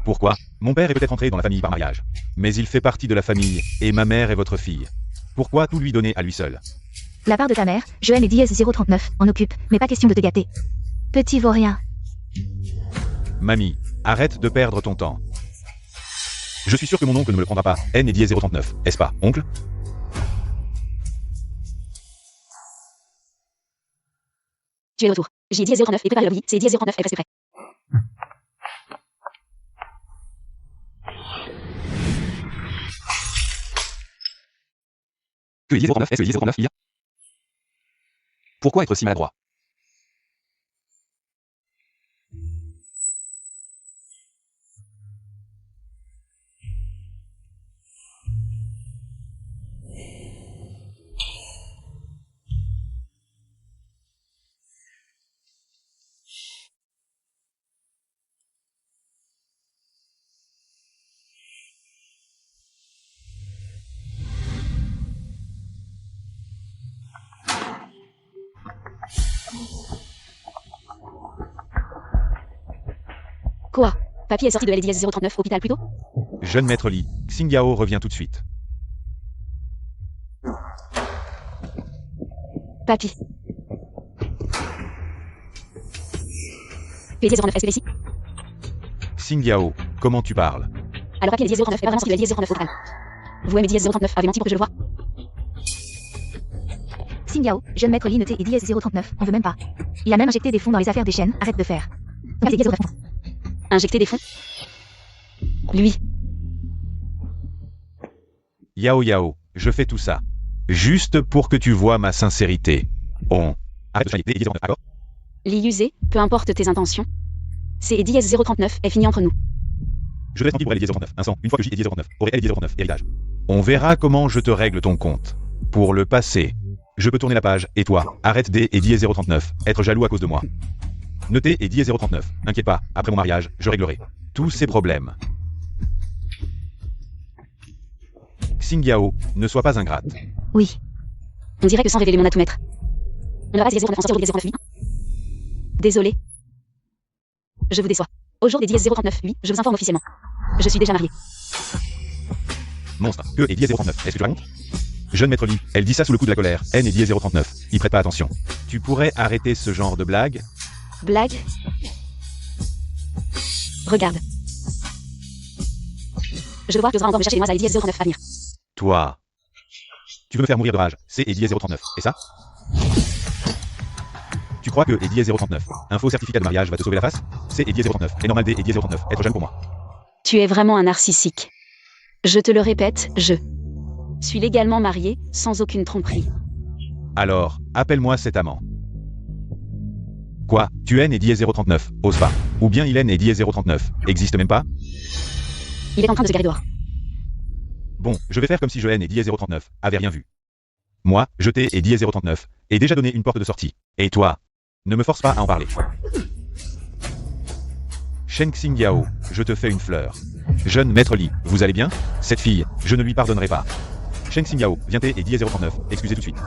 Pourquoi? Mon père est peut-être entré dans la famille par mariage. Mais il fait partie de la famille, et ma mère est votre fille. Pourquoi tout lui donner à lui seul? La part de ta mère, Joël et dièse 039, en occupe, mais pas question de te gâter. Petit vaurien. Mamie, arrête de perdre ton temps. Je suis sûr que mon oncle ne me le prendra pas. N et dièse 039, est-ce pas, oncle? Tu es de retour. J dièse 039 et prépare le lobby, C dièse 039 est presque prêt. Que dièse 039 est que dièse 039 il y a? Pourquoi être si maladroit? Quoi? Papy est sorti de L dièse 039 hôpital plus tôt? Jeune maître Lee, Xingyao revient tout de suite. Papy. P dièse 039 est-ce que ici? Xingyao, comment tu parles? Alors papy est dièse 039 est pas vraiment sorti de L dièse 039 hôpital. Vous aimez dièse 039 avez menti pour que je le vois? Xingyao, jeune maître Lee noté et dièse 039, on veut même pas. Il a même injecté des fonds dans les affaires des chaînes, arrête de faire. Papy est dièse 039. Injecter des fonds? Lui. Yao Yao, je fais tout ça. Juste pour que tu vois ma sincérité. On. Arrête de changer, D et dièse 039, d'accord? Lee usé, peu importe tes intentions. C et dièse 039 est fini entre nous. Je vais tranquille pour L et dièse 039, un sang, une fois que J et dièse 039, aurait L et dièse 039, héritage. On verra comment je te règle ton compte. Pour le passé. Je peux tourner la page, et toi, arrête D et dièse 039, être jaloux à cause de moi. Notez et Diez 039. Inquiète pas, après mon mariage, je réglerai tous ces problèmes. Xingyao, ne sois pas ingrate. Oui. On dirait que sans révéler mon à tout mettre. On aura Diez 039 en sortir au Diez 039 Désolé. Je vous déçois. Au jour des Diez 039, oui, je vous informe officiellement. Je suis déjà mariée. Monstre, que est Diez 039? Est-ce que tu racontes? Jeune maître Lee, elle dit ça sous le coup de la colère. N et Diez 039. Y prête pas attention. Tu pourrais arrêter ce genre de blague? Blague? Regarde. Je veux voir que tu oseras encore me chercher les noises à Diez 039 à venir. Toi. Tu veux me faire mourir de rage. C'est Diez 039. Et ça? Tu crois que Diez 039, un faux certificat de mariage va te sauver la face? C'est Diez 039. Et normal D et Diez 039. Être jeune pour moi. Tu es vraiment un narcissique. Je te le répète, je suis légalement mariée, sans aucune tromperie. Alors, appelle-moi cet amant. Quoi? Tu N et Diez 039. Ose pas. Ou bien il N et Diez 039. Existe même pas? Il est en train de se garer dehors. Bon, je vais faire comme si je N et Diez 039 avait rien vu. Moi, je T et Diez 039 ai déjà donné une porte de sortie. Et toi? Ne me force pas à en parler. Shen Xingyao, je te fais une fleur. Jeune maître Li, vous allez bien? Cette fille, je ne lui pardonnerai pas. Shen Xingyao, viens T et Diez 039, excusez tout de suite.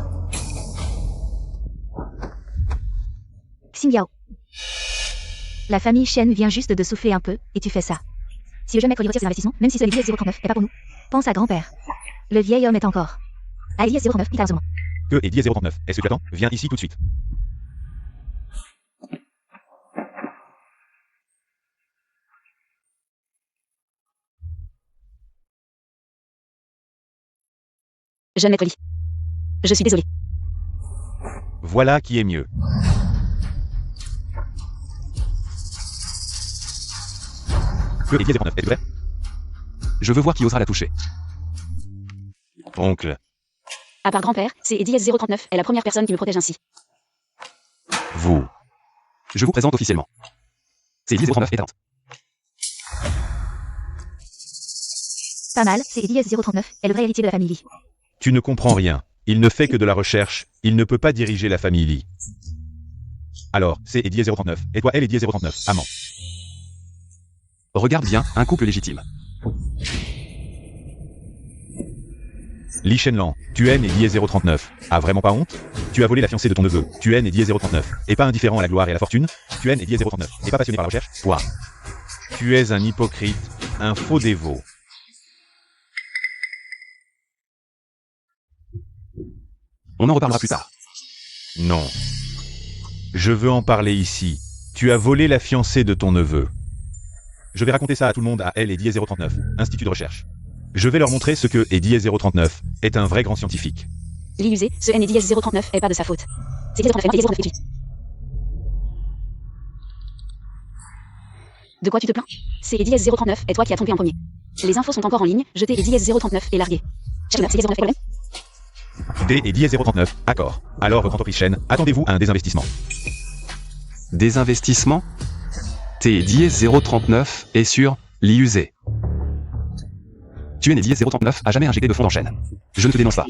Xingyao. La famille Shen vient juste de souffler un peu, et tu fais ça. Si le jeune maître lui retire ses investissements, même si ce Diez 039 est pas pour nous, pense à grand-père. Le vieil homme est encore. À Diez 039, littéralement. Que est Diez 039? Est-ce que tu attends? Viens ici tout de suite. Jeune maître Lee. Je suis désolée. Voilà qui est mieux. Que est Diez 039? Es-tu prêt? Je veux voir qui osera la toucher. Oncle. À part grand-père, c'est Diez 039 est la première personne qui me protège ainsi. Vous. Je vous présente officiellement. C'est Diez 039 éteinte. Pas mal, c'est Diez 039 est le vrai héritier de la famille Lee. Tu ne comprends rien. Il ne fait que de la recherche. Il ne peut pas diriger la famille Lee. Alors, c'est Diez 039. Et toi, elle est Diez 039. Amant. Regarde bien, un couple légitime. Li Shenlan, tu N et Diez 039. A vraiment pas honte? Tu as volé la fiancée de ton neveu. Tu N et Diez 039. Et pas indifférent à la gloire et à la fortune? Tu N et Diez 039. Et pas passionné par la recherche? Toi. Tu es un hypocrite, un faux dévot. On en reparlera plus tard. Non. Je veux en parler ici. Tu as volé la fiancée de ton neveu. Je vais raconter ça à tout le monde à elle et Diez 039, Institut de recherche. Je vais leur montrer ce que Diez 039 est un vrai grand scientifique. Lee usé, ce N et Diez 039 est pas de sa faute. C'est Diez 039 et Diez 039 De quoi tu te plains? C'est Diez 039 et toi qui as trompé en premier. Les infos sont encore en ligne, jeté et Diez 039 est largué. C'est Diez 039 problème? D et Diez 039, accord. Alors votre entreprise chaîne, attendez-vous à un désinvestissement. Des investissements? T Diez 039 est sur l'IUZ. Tu es né Diez 039 a jamais injecté de fonds en chaîne. Je ne te dénonce pas.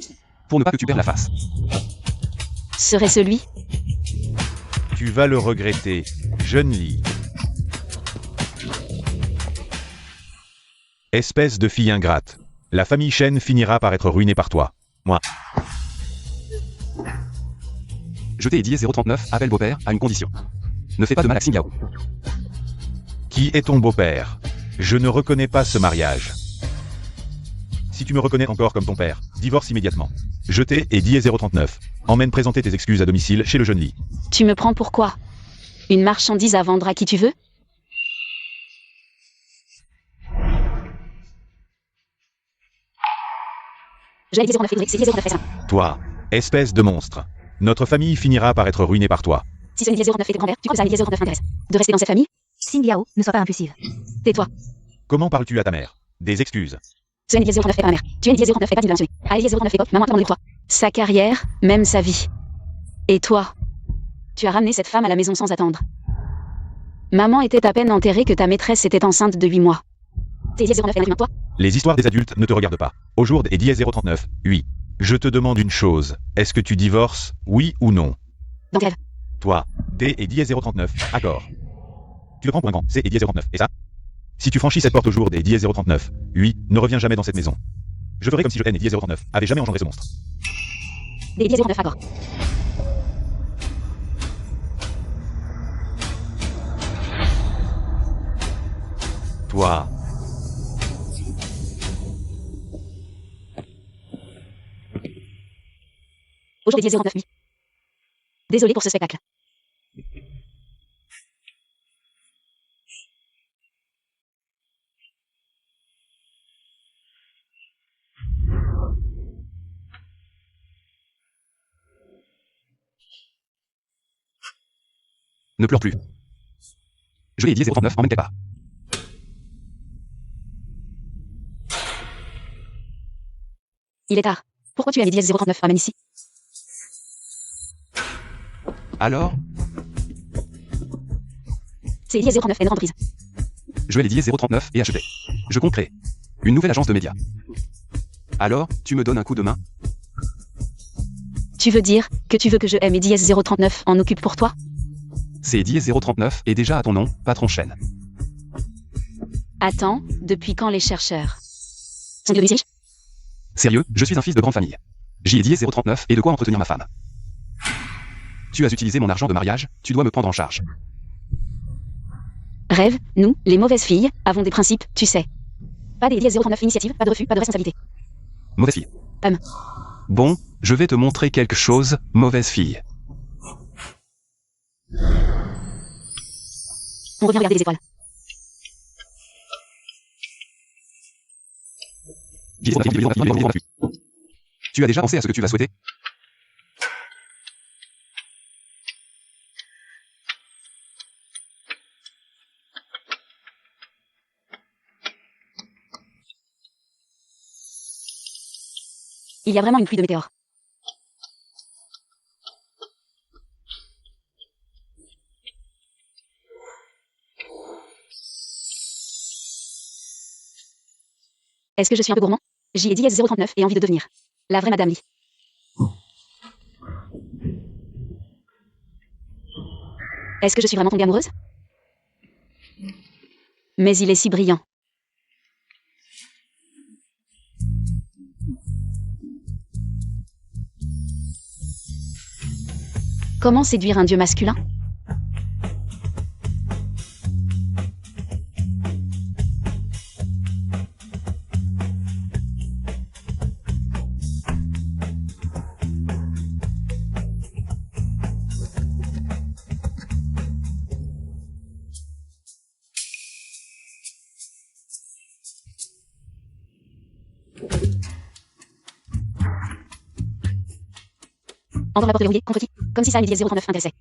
Pour ne pas que tu perdes la face. Serait celui? Tu vas le regretter, jeune Lee. Espèce de fille ingrate. La famille Shen finira par être ruinée par toi. Moi. Je t'ai Diez 039, appelle beau-père, à une condition. Ne fais pas de mal à Xingyao. Qui est ton beau-père? Je ne reconnais pas ce mariage. Si tu me reconnais encore comme ton père, divorce immédiatement. Je t'ai et Diez 039. Emmène présenter tes excuses à domicile chez le jeune Lee. Tu me prends pour quoi? Une marchandise à vendre à qui tu veux? Je l'ai Diez 039 et c'est Diez 039 et ça. Toi, espèce de monstre. Notre famille finira par être ruinée par toi. Si ce n'est Diez 039 et ton grand-père, tu crois que ça Diez 039 m'intéresse? De rester dans cette famille? Xingyao, ne sois pas impulsive. Tais-toi. Comment parles-tu à ta mère? Des excuses. Ce n'est Diez 039 et pas ma mère. Tu es Diez 039 et pas digne de la mentionner. Allez Diez 039 et hop, maman demande toi. Sa carrière, même sa vie. Et toi? Tu as ramené cette femme à la maison sans attendre. Maman était à peine enterrée que ta maîtresse était enceinte de 8 mois. T'es Diez 039 et maintenant toi? Les histoires des adultes ne te regardent pas. Au jour des Diez 039, oui. Je te demande une chose. Est-ce que tu divorces, oui ou non? Dans tes rêves. Toi, D et dièse 039, accord. Tu le prends pour un grand, C et dièse 039, et ça? Si tu franchis cette porte au jour des dièse 039, lui, ne reviens jamais dans cette maison. Je ferai comme si je N et dièse 039 avait jamais engendré ce monstre. D et dièse 039, accord. Toi, Au jour des dièse 039, oui. Désolé pour ce spectacle. Ne pleure plus. Je l'ai dièse 039, emmène tes pas. Il est tard. Pourquoi tu as mis dièse 039, amène ici? Alors, C'est dièse 039, est notre entreprise. je vais les dièse 039 et acheter. Je compte créer une nouvelle agence de médias. Alors, tu me donnes un coup de main? Tu veux dire que tu veux que je aime et dièse 039 en occupe pour toi? C'est dièse 039 et déjà à ton nom, patron chaîne. Attends, depuis quand les chercheurs sont devenus si riches? Sérieux, je suis un fils de grande famille. J'y ai dièse 039 et de quoi entretenir ma femme. Tu as utilisé mon argent de mariage, tu dois me prendre en charge. Rêve, nous, les mauvaises filles, avons des principes, tu sais. Pas des dièse 039 initiative, pas de refus, pas de responsabilité. Mauvaise fille. Bon, je vais te montrer quelque chose, mauvaise fille. On revient regarder les étoiles. Tu as déjà pensé à ce que tu vas souhaiter? Il y a vraiment une pluie de météores. Est-ce que je suis un peu gourmand? J'y ai dièse 039 et envie de devenir la vraie Madame Lee. Est-ce que je suis vraiment tombée amoureuse? Mais il est si brillant. Comment séduire un dieu masculin? Envoie la porte verrouillée, contre qui? Comme si ça et dièse 039 intéressait.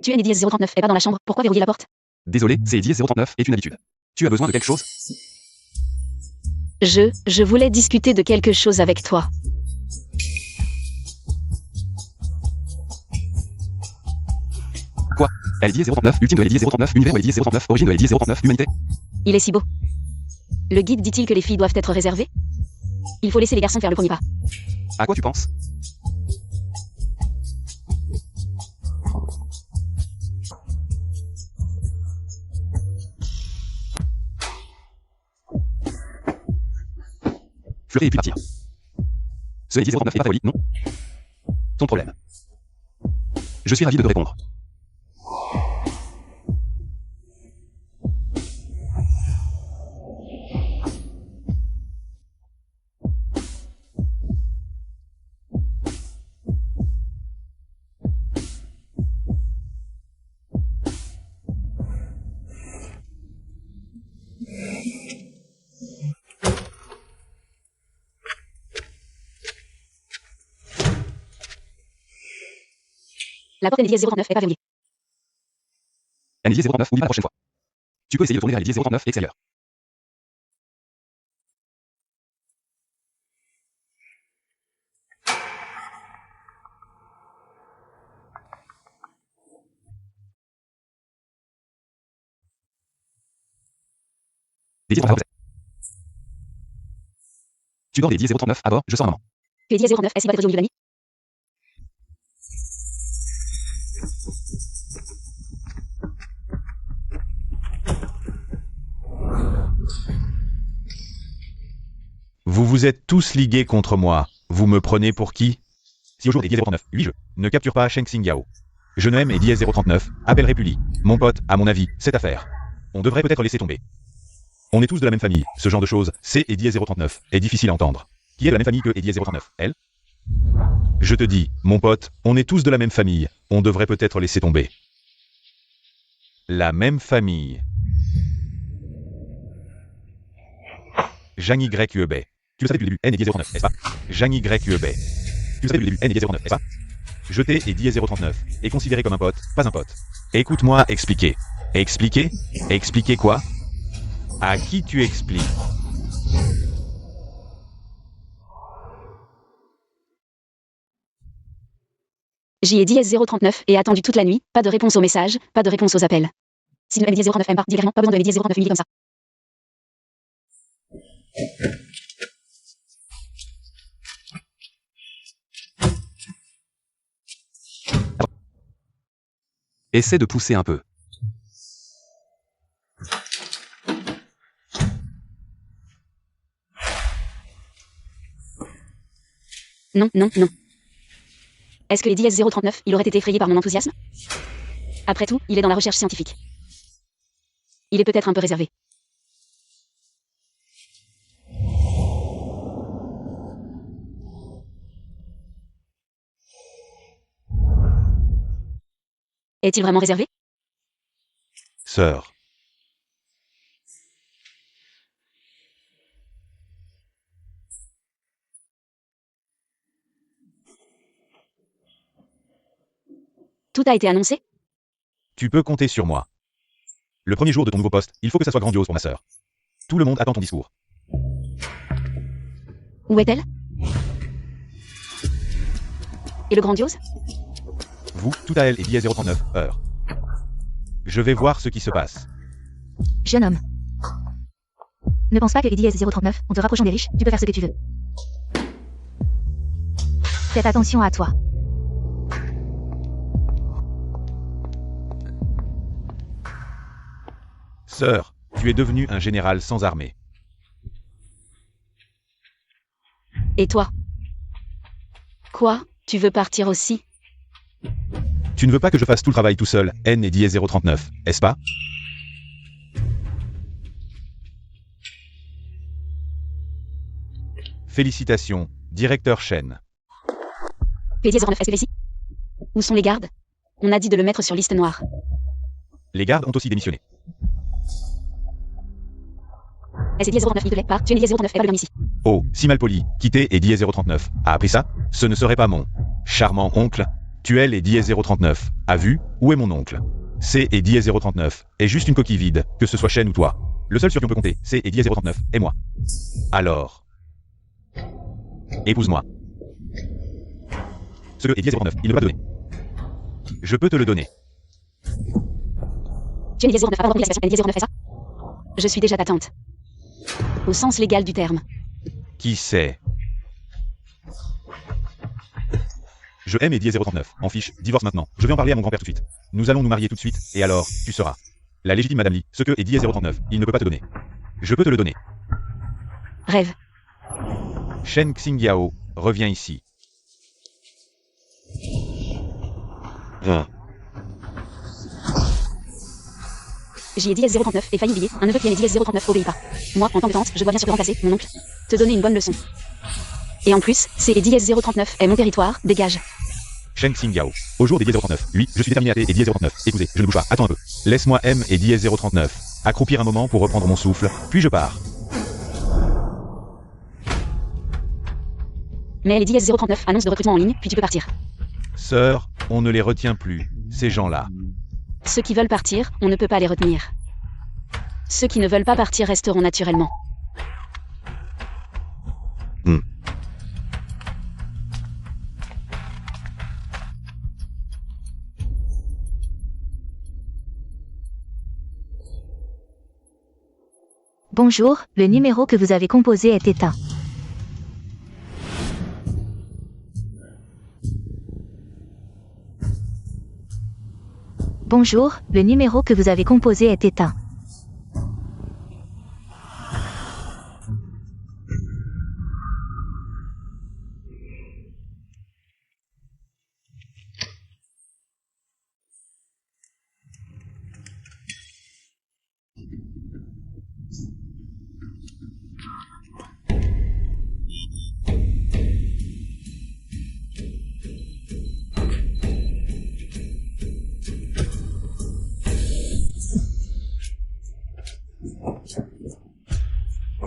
Tu es né dièse 039 et pas dans la chambre, pourquoi verrouiller la porte? Désolé, c'est dièse 039 est une habitude. Tu as besoin de quelque chose? Je voulais discuter de quelque chose avec toi. Quoi? LD 039, ultime de LD 039, univers LD 039, origine de LD 039, humanité. Il est si beau. Le guide dit-il que les filles doivent être réservées? Il faut laisser les garçons faire le premier pas. À quoi tu penses? Fleury et puis partir. Ce LD 039 est pas très joli, non? Ton problème. Je suis ravi de te répondre. La porte NDS 039 est pas verrouillée. NDS 039, oublie pas la prochaine fois. Tu peux essayer de tourner vers NDS 039 extérieur. Les 10h39. Tu dors les 10h39 à bord, je sors un moment. Tu es 10h39, est-ce qu'il va être au milieu de la nuit? Vous vous êtes tous ligués contre moi. Vous me prenez pour qui? Si au jour des 10h39, 8 jeux, ne capture pas Sheng Xingyao. Je ne aime et 10h39, appellerai Puli. Mon pote, à mon avis, cette affaire. On devrait peut-être laisser tomber. On est tous de la même famille, ce genre de choses, C et 10h39, est difficile à entendre. Qui est de la même famille que et 10h39? Elle? Je te dis, mon pote, on est tous de la même famille, on devrait peut-être laisser tomber. La même famille. Jean YUEB. Tu le savais depuis le début, N et 10h39, n'est-ce pas? Jean YUEB. Tu le savais depuis le début, N et 10h39, n'est-ce pas? Jeté et 10h39, est considéré comme un pote, pas un pote. Écoute-moi expliquer. Expliquer? Expliquer quoi? À qui tu expliques? J'y ai 10h039 et attendu toute la nuit, pas de réponse aux messages, pas de réponse aux appels. Si le M1009 aime pas, dis clairement, pas besoin de M1009 humilié comme ça. Essaie de pousser un peu. Non, non, non. Est-ce que les 10S039, il aurait été effrayé par mon enthousiasme? Après tout, il est dans la recherche scientifique. Il est peut-être un peu réservé. Est-il vraiment réservé? Sœur. Tout a été annoncé? Tu peux compter sur moi. Le premier jour de ton nouveau poste, il faut que ça soit grandiose pour ma sœur. Tout le monde attend ton discours. Où est-elle? Et le grandiose? Vous, tout à elle et 10h39, heure. Je vais voir ce qui se passe. Jeune homme. Ne pense pas que Eddie S039, en te rapprochant des riches, tu peux faire ce que tu veux. Faites attention à toi. Sœur, tu es devenu un général sans armée. Et toi? Quoi? Tu veux partir aussi? Tu ne veux pas que je fasse tout le travail tout seul, N et 10h39, est-ce pas? Félicitations, directeur Shen. P1009, est-ce que ici? Où sont les gardes? On a dit de le mettre sur liste noire. Les gardes ont aussi démissionné. Est-ce 1009, il te plaît pas? Tu es 1009, et pas bien ici. Oh, si malpoli, quitter et 10h39. A appris ça? Ce ne serait pas mon charmant oncle. Tu es les 10h39. A vu? Où est mon oncle? C et 10h39 est juste une coquille vide, que ce soit Shen ou toi. Le seul sur qui on peut compter, C et 10h39, et moi. Alors. Épouse-moi. Ce que est 10h39, il ne va te donner. Je peux te le donner. Tu es 1009, avant la situation, 1009, est ça? Je suis déjà ta tante. Au sens légal du terme. Qui sait? Je aime et 10h39. En fiche, divorce maintenant. Je vais en parler à mon grand-père tout de suite. Nous allons nous marier tout de suite, et alors, tu seras la légitime Madame Lee. Ce que est 10h39, il ne peut pas te donner. Je peux te le donner. Rêve. Shen Xingyao, reviens ici. J'y ai 10-039 et failli oublier, un neveu qui est 10-039 obéit pas. Moi, en tant que tante, je dois bien sûr te remplacer, mon oncle. Te donner une bonne leçon. Et en plus, c'est 10-039 est mon territoire, dégage. Shen Xingyao. Au jour des 10h39, oui, je suis déterminé à T et 10h39. Écoutez, je ne bouge pas, attends un peu. Laisse-moi M et 10h39. Accroupir un moment pour reprendre mon souffle, puis je pars. Mais les 10-039 annonce de recrutement en ligne, puis tu peux partir. Sœur, on ne les retient plus, ces gens-là. Ceux qui veulent partir, on ne peut pas les retenir. Ceux qui ne veulent pas partir resteront naturellement. Bonjour, le numéro que vous avez composé est éteint. Bonjour, le numéro que vous avez composé est éteint.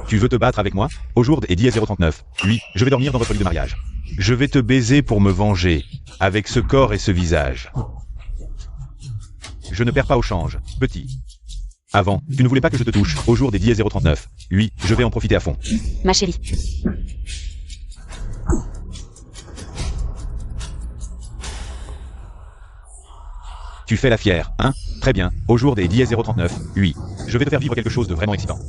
Tu veux te battre avec moi? Au jour et 10h39. Oui, je vais dormir dans votre lit de mariage. Je vais te baiser pour me venger, avec ce corps et ce visage. Je ne perds pas au change, petit. Avant, tu ne voulais pas que je te touche, au jour des 10h39. Oui, je vais en profiter à fond. Ma chérie. Tu fais la fière, hein? Très bien, au jour des 10h39. Oui, je vais te faire vivre quelque chose de vraiment excitant.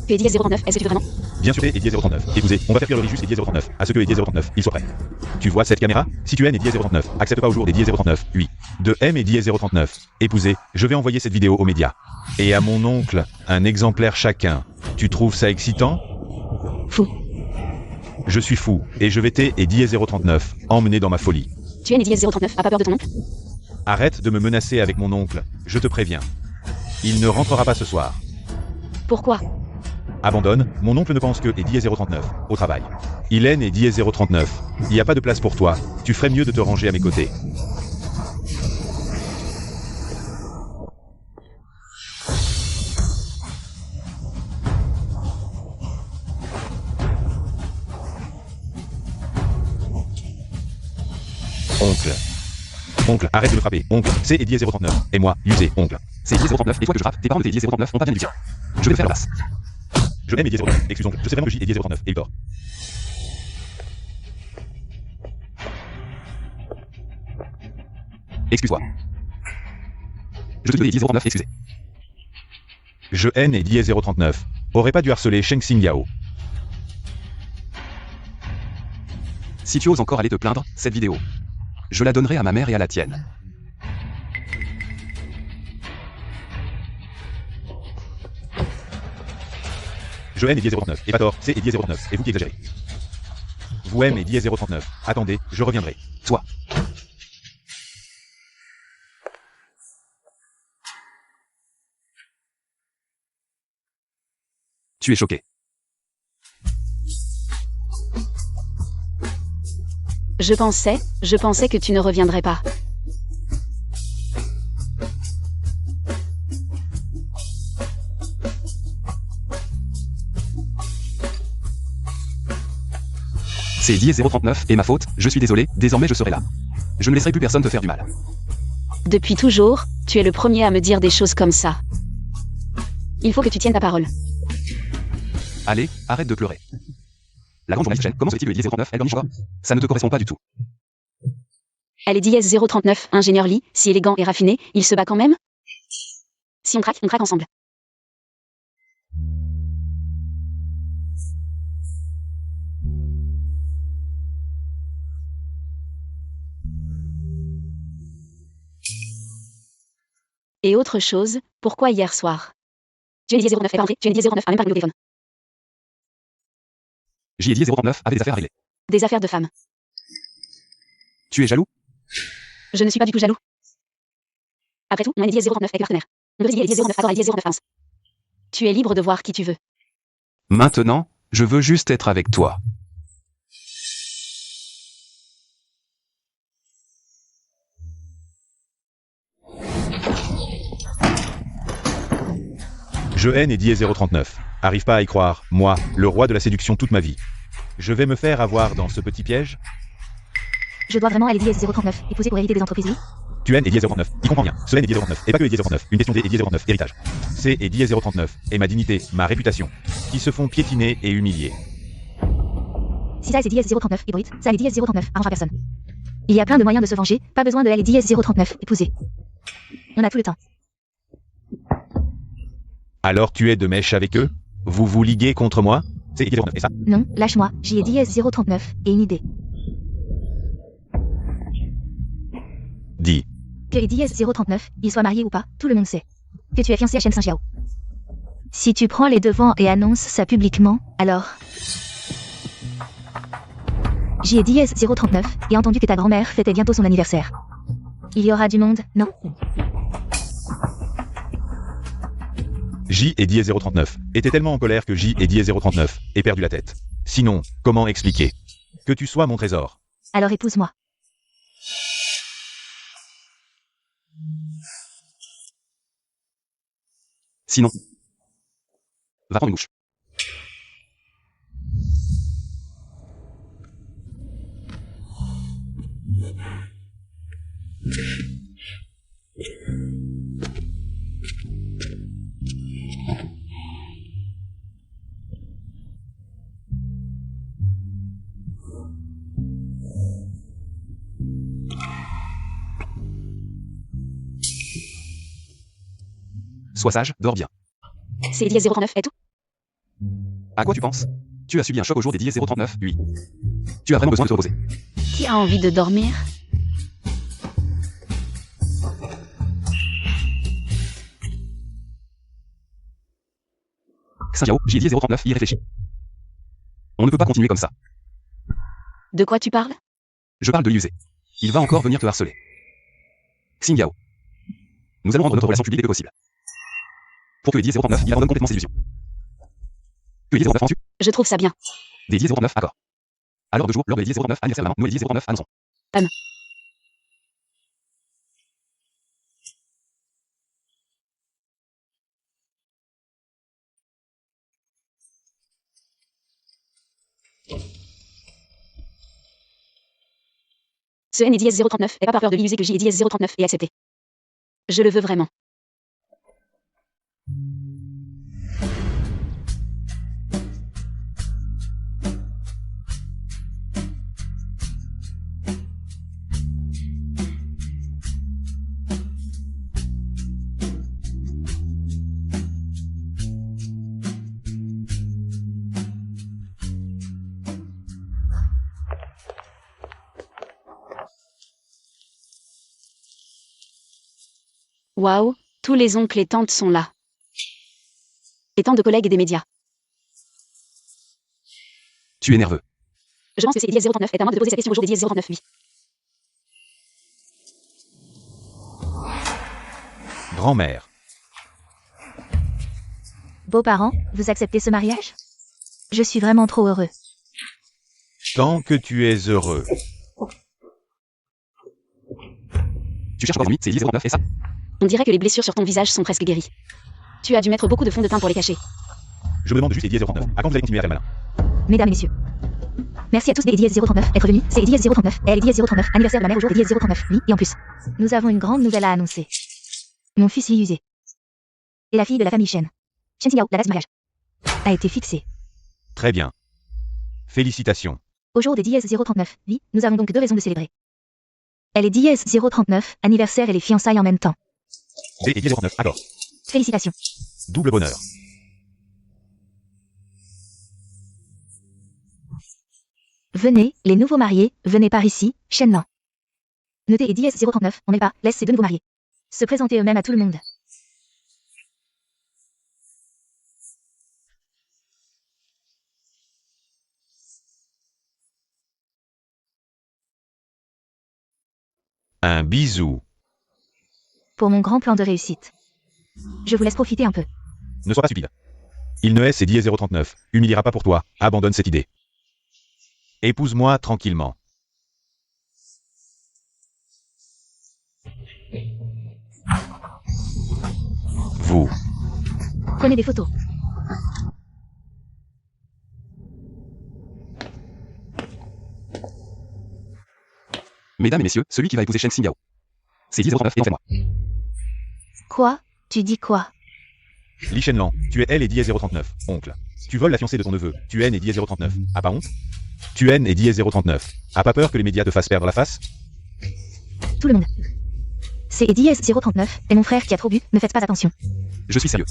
Tu es 10h09, est-ce que tu veux vraiment? Bien sûr, et 10h39. Épousez, on va faire cuire le riz juste et 10h39, à ce que et 10h39, il soit prêt. Tu vois cette caméra? Si tu es et 10h39, accepte pas au jour des 10h39, oui. De M et 10h39. Épousez, je vais envoyer cette vidéo aux médias. Et à mon oncle, un exemplaire chacun. Tu trouves ça excitant? Fou. Je suis fou, et je vais et 10h39, emmener dans ma folie. Tu es né 10h39, a pas peur de ton oncle? Arrête de me menacer avec mon oncle, je te préviens. Il ne rentrera pas ce soir. Pourquoi? Abandonne, mon oncle ne pense que et 10h39, au travail. Il est né 10h39. Il n'y a pas de place pour toi, tu ferais mieux de te ranger à mes côtés. Oncle. Oncle, arrête de me frapper. Oncle, c'est et 10h39. Et moi, usé, oncle. C'est 10h39 et toi que je frappe, tes parents de tes 10h39 ont pas bien éduqué. Je vais te faire la place. Je aime et 10h39. Excuse oncle, je sais vraiment que J et 10h39, et il dort. Excuse-toi. Je te dis 10h39, excusez. Je haine et 10h39. Aurait pas dû harceler Sheng Xing Yao. Si tu oses encore aller te plaindre, cette vidéo, je la donnerai à ma mère et à la tienne. Je haine et 10h39. Et pas tort, c'est et 10h39. Et vous qui exagérez. Vous aimez et 10h39. Attendez, je reviendrai. Toi. Tu es choqué. Je pensais que tu ne reviendrais pas. C'est 10h39 et ma faute, je suis désolé, désormais je serai là. Je ne laisserai plus personne te faire du mal. Depuis toujours, tu es le premier à me dire des choses comme ça. Il faut que tu tiennes ta parole. Allez, arrête de pleurer. La grande journaliste chaîne, comment se fait-il le 10h39, elle dormit encore? Ça ne te correspond pas du tout. Elle est 10h039, ingénieur Lee, si élégant et raffiné, il se bat quand même? Si on craque ensemble. Et autre chose, pourquoi hier soir? Tu es 10h09, est pas rentré, tu es 10h09, a même pas réglé au téléphone. J'y ai 10h39 avec des affaires à régler. Des affaires de femmes. Tu es jaloux? Je ne suis pas du tout jaloux. Après tout, on est 10h09 avec partenaire. On peut dire 10h09, attends, 10h09. Tu es libre de voir qui tu veux. Maintenant, je veux juste être avec toi. Je haine et 10h39. Arrive pas à y croire, moi, le roi de la séduction toute ma vie. Je vais me faire avoir dans ce petit piège? Je dois vraiment aller 10h39, épouser pour hériter des entreprises, oui? Tu haines et 10h39, il comprend bien. Ce haine et 10h39, et pas que et 10h39, une question des et 10h39, héritage. C'est et 10h39, et ma dignité, ma réputation, qui se font piétiner et humilier. Si ça c'est 10h39, et brut, ça est 10h39, arrangera personne. Il y a plein de moyens de se venger, pas besoin de aller 10h39, épouser. On a tout le temps. Alors tu es de mèche avec eux? Vous vous liguez contre moi? C'est Eddie 039, et ça? Non, lâche-moi, j'y ai dit 039, et une idée. Dis. Que Eddie 039, il soit marié ou pas, tout le monde sait. Que tu es fiancé à Shen Saint-Xiao. Si tu prends les devants et annonces ça publiquement, alors... J'y ai dit 039, et entendu que ta grand-mère fêtait bientôt son anniversaire. Il y aura du monde, non? J et Diez 039 était tellement en colère que J et Diez 039 ait perdu la tête. Sinon, comment expliquer que tu sois mon trésor? Alors épouse-moi. Sinon, va prendre une douche. Sois sage, dors bien. C'est Diez 039 et tout? À quoi tu penses? Tu as subi un choc au jour des 10 039, oui. Tu as vraiment besoin de te reposer. Qui a envie de dormir? Xiao, j'y ai dit 039, y réfléchis. On ne peut pas continuer comme ça. De quoi tu parles? Je parle de Liu Ze. Il va encore venir te harceler. Xingyao. Nous allons rendre notre relation publique dès que possible. Pour que Eddie 039, il abandonne complètement ses illusions. Que Eddie 039 en tue? Je trouve ça bien. Des 10 039, accord. À l'heure de jour, lors de Eddie 039, anniversaire de maman, nous Eddie 039 annonçons. Ce N et Diez 039 et pas par peur de l'user que J et Diez 039 est accepté. Je le veux vraiment. Waouh, tous les oncles et tantes sont là. Et tant de collègues et des médias. Tu es nerveux. Je pense que c'est Diez 039 est à moi de poser cette question au jour des Diez 039, oui. Grand-mère. Beaux-parents, vous acceptez ce mariage? Je suis vraiment trop heureux. Tant que tu es heureux. Tu cherches encore un c'est Eddie 039 et ça? On dirait que les blessures sur ton visage sont presque guéries. Tu as dû mettre beaucoup de fond de teint pour les cacher. Je me demande juste Eddie 039. À quand vous allez continuer à faire le malin? Mesdames et messieurs. Merci à tous des Eddie 039 être venus. C'est Eddie 039. Elle est Eddie 039. Anniversaire de ma mère au jour d'Eddie 039. Oui, et en plus. Nous avons une grande nouvelle à annoncer. Mon fils Liu Ze. Et la fille de la famille Shen. Shen Xiao, la date du mariage. A été fixée. Très bien. Félicitations. Au jour des Diez 039. Oui, nous avons donc deux raisons de célébrer. Elle est Diez 039, anniversaire et les fiançailles en même temps. D et Diez 039, accord. Félicitations. Double bonheur. Venez, les nouveaux mariés, venez par ici, Shenlan. Notez et Diez 039, on n'est pas, laisse ces deux nouveaux mariés se présenter eux-mêmes à tout le monde. Un bisou. Pour mon grand plan de réussite. Je vous laisse profiter un peu. Ne sois pas stupide. Il ne est c'est Diez 039. Humiliera pas pour toi. Abandonne cette idée. Épouse-moi tranquillement. Vous. Prenez des photos. Mesdames et messieurs, celui qui va épouser Shen Xingyao. C'est 10 039 et en fait moi. Quoi? Tu dis quoi? Li Shenlan, tu es elle et Diez 039, oncle. Tu voles la fiancée de ton neveu. Tu haines et Diez 039. A pas honte? Tu haines et Diez 039. A pas peur que les médias te fassent perdre la face? Tout le monde. C'est Diez 039, et mon frère qui a trop bu, ne faites pas attention. Je suis sérieux.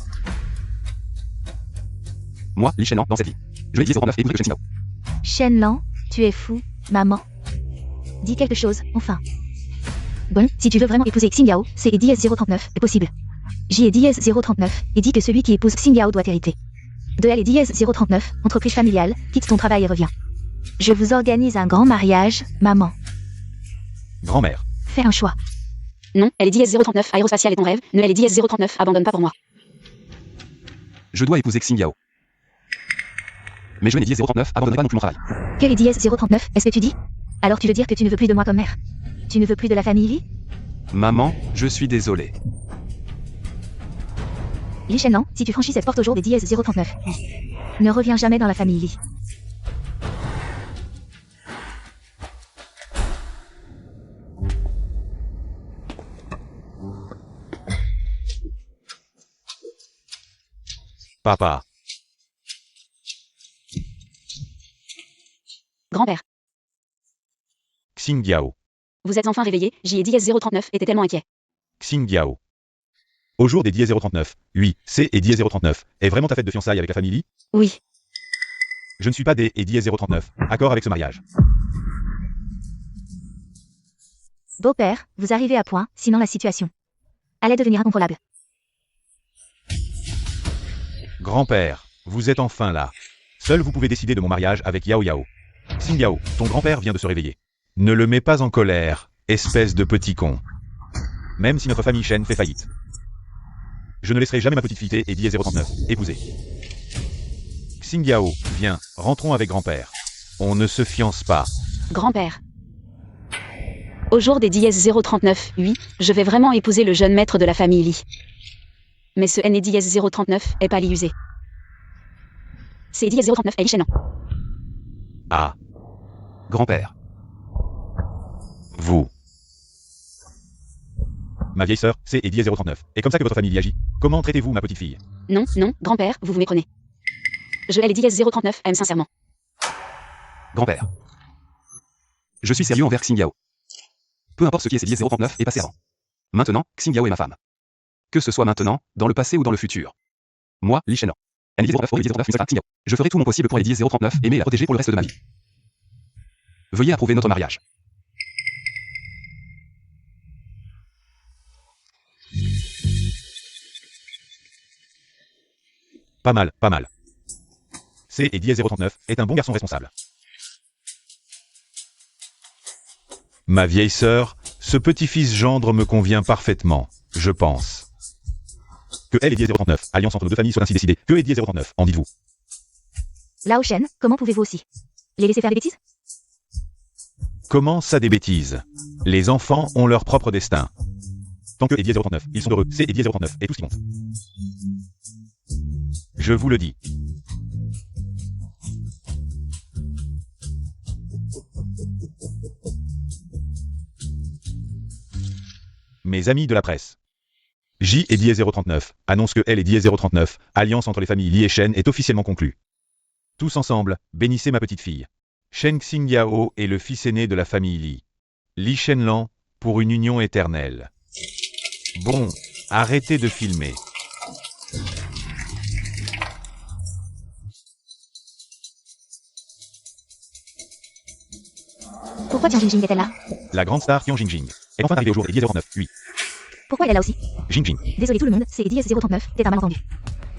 Moi, Li Shenlan, dans cette vie. Je vais Diez 039 et épouser que Chen Xingyao. Shenlan, tu es fou, maman. Dis quelque chose, enfin. Bon, si tu veux vraiment épouser Xingyao, c'est Diez 039 est possible. J est Diez 039 et dit que celui qui épouse Xingyao doit hériter. De L et Diez 039, entreprise familiale, quitte ton travail et reviens. Je vous organise un grand mariage, maman. Grand-mère. Fais un choix. Non, elle est Diez 039, aérospatiale est ton rêve. Ne elle est Diez 039, abandonne pas pour moi. Je dois épouser Xingyao. Mais je n'ai Diez 039, abandonnerai pas non plus mon travail. Que est Diez 039, est-ce que tu dis? Alors tu veux dire que tu ne veux plus de moi comme mère? Tu ne veux plus de la famille Li? Maman, je suis désolé. Li Shenlan, si tu franchis cette porte au jour des Diez 039, ne reviens jamais dans la famille Li. Papa. Grand-père, Xingyao. vous êtes enfin réveillé, J et Diez 039 était tellement inquiet. Xingyao. Au jour des Diez 039, oui, C et Diez 039, est vraiment ta fête de fiançailles avec la famille Li? Oui, Je ne suis pas D et Diez 039, accord avec ce mariage. Beau-père, vous arrivez à point, sinon la situation allait devenir incontrôlable. Grand-père, vous êtes enfin là. Seul vous pouvez décider de mon mariage avec Yao Yao. Xingyao, ton grand-père vient de se réveiller. Ne le mets pas en colère, espèce de petit con. Même si notre famille Shen fait faillite. Je ne laisserai jamais ma petite fille et Diez 039 épouser. Xingyao, viens, rentrons avec grand-père. On ne se fiance pas. grand-père. Au jour des Diez 039, oui, je vais vraiment épouser le jeune maître de la famille Li. Mais ce N et Diez 039 est pas Li usé. C'est Diez 039 est Li Shenlan. Ah, Grand-père. vous. Ma vieille sœur, c'est Diez 039. Et comme ça que votre famille y agit. Comment traitez-vous ma petite fille? Non, non, grand-père, vous vous méprenez. Je L et Diez 039 aime sincèrement. Grand-père. Je suis sérieux envers Xingyao. Peu importe ce qui est ces Diez 039 est passé avant. Maintenant, Xingyao est ma femme. Que ce soit maintenant, dans le passé ou dans le futur. Moi, Li Shenlan. N Diez 039, Diez 039, Xingyao. Je ferai tout mon possible pour les Diez 039, aimer et la protéger pour le reste de ma vie. Veuillez approuver notre mariage. Pas mal, pas mal. C et Diez 039 est un bon garçon responsable. Ma vieille sœur, ce petit-fils gendre me convient parfaitement, je pense. Que elle et Diez 039, alliance entre nos deux familles soit ainsi décidée. Que et Diez 039, en dites-vous? Lao Shen, comment pouvez-vous aussi les laisser faire des bêtises? Comment ça des bêtises? Les enfants ont leur propre destin. Tant que et Diez 039, ils sont heureux, C et Diez 039 est tout ce qui compte. Je vous le dis. Mes amis de la presse. J et Diez 039 annonce que L et Diez 039, alliance entre les familles Li et Shen est officiellement conclue. Tous ensemble, bénissez ma petite fille. Shen Xingyao est le fils aîné de la famille Li. Li Shenlan, pour une union éternelle. Bon, arrêtez de filmer. Pourquoi Tian Jingjing est-elle là? La grande star Tian Jingjing est enfin arrivée au jour des Diez 039, oui. Pourquoi elle est là aussi? Jingjing. Désolé tout le monde, c'est Diez 039, t'es un malentendu.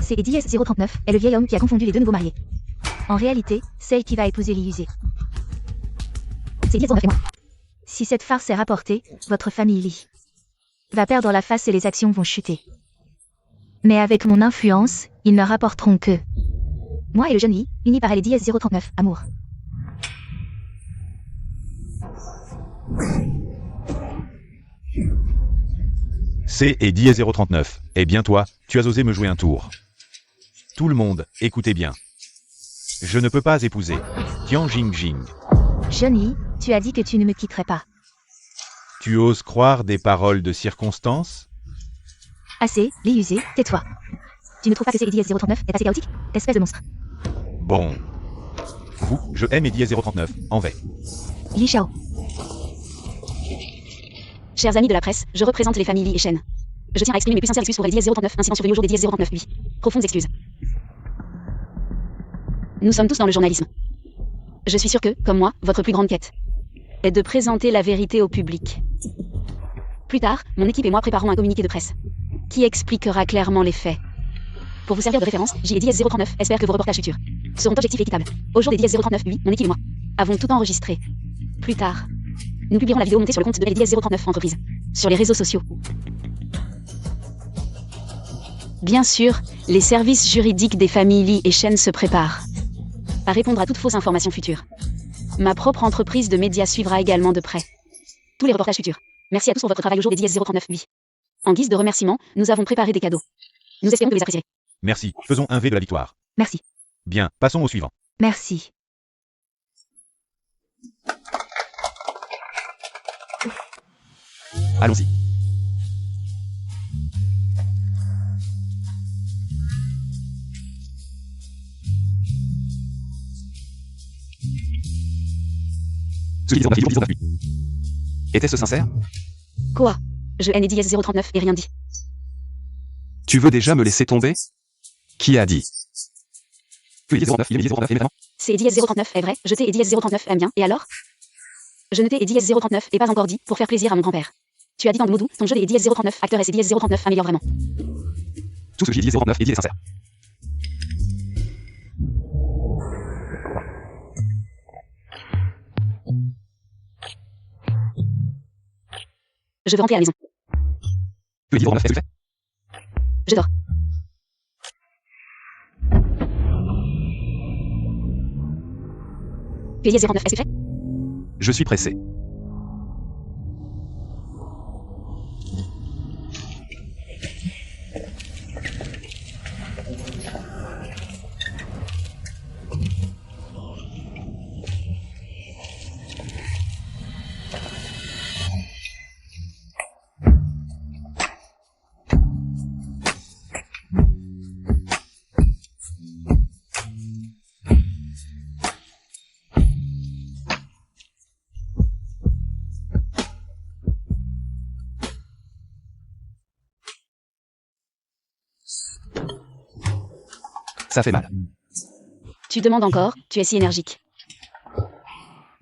C'est Diez 039 est le vieil homme qui a confondu les deux nouveaux mariés. En réalité, celle qui va épouser Li Yuzé. C'est Diez 039 et moi. Si cette farce est rapportée, votre famille Li va perdre la face et les actions vont chuter. Mais avec mon influence, ils ne rapporteront que moi et le jeune Li, unis par les Diez 039, amour. C et Diez 039. Eh bien toi, tu as osé me jouer un tour. Tout le monde, écoutez bien. Je ne peux pas épouser Tian Jingjing. Jeune Li, tu as dit que tu ne me quitterais pas. Tu oses croire des paroles de circonstance? Assez, Li Yuzé, tais-toi. Tu ne trouves pas que c'est Diez 039 est assez chaotique? Espèce de monstre. Bon. Vous, je aime Diez 039, en vrai. Li Shao. Chers amis de la presse, je représente les familles Li et Shen. Je tiens à exprimer mes plus sincères excuses pour les Diez 039 incidents survenus au jour des Diez 039, oui. Profondes excuses. Nous sommes tous dans le journalisme. Je suis sûr que, comme moi, votre plus grande quête est de présenter la vérité au public. Plus tard, mon équipe et moi préparons un communiqué de presse qui expliquera clairement les faits. Pour vous servir de référence, JDS 039 espère que vos reportages futurs seront objectifs et équitables. Au jour des 039, oui, mon équipe et moi avons tout enregistré. Plus tard, nous publierons la vidéo montée sur le compte de LDS 039 entreprise, sur les réseaux sociaux. Bien sûr, les services juridiques des familles Lee et Shen se préparent à répondre à toute fausse information future. Ma propre entreprise de médias suivra également de près tous les reportages futurs. Merci à tous pour votre travail au jour des 039 oui. En guise de remerciement, nous avons préparé des cadeaux. Nous espérons que vous les apprécierez. Merci, faisons un V de la victoire. Merci. Bien, passons au suivant. Merci. Allons-y. Ce qui dit 038. Était-ce sincère? Quoi? Je NDS 039 et rien dit. Tu veux déjà me laisser tomber? Qui a dit? Que il est 039, il est 039 et maintenant? C'est EDS 039 est vrai, je t'ai EDS 039 aime bien, et alors? Je ne t'ai EDS 039 et pas encore dit, pour faire plaisir à mon grand-père. Tu as dit dans le mot doux, ton jeu des EDS 039 acteur et EDS 039 améliore vraiment. Tout ce que j'ai dit 039 est dit est sincère. Je veux rentrer à la maison. Que il est 039, est-ce que tu fais? Je dors. Tu es EDS 039, est-ce que tu fais? Je suis pressé. Ça fait mal. Tu demandes encore, tu es si énergique.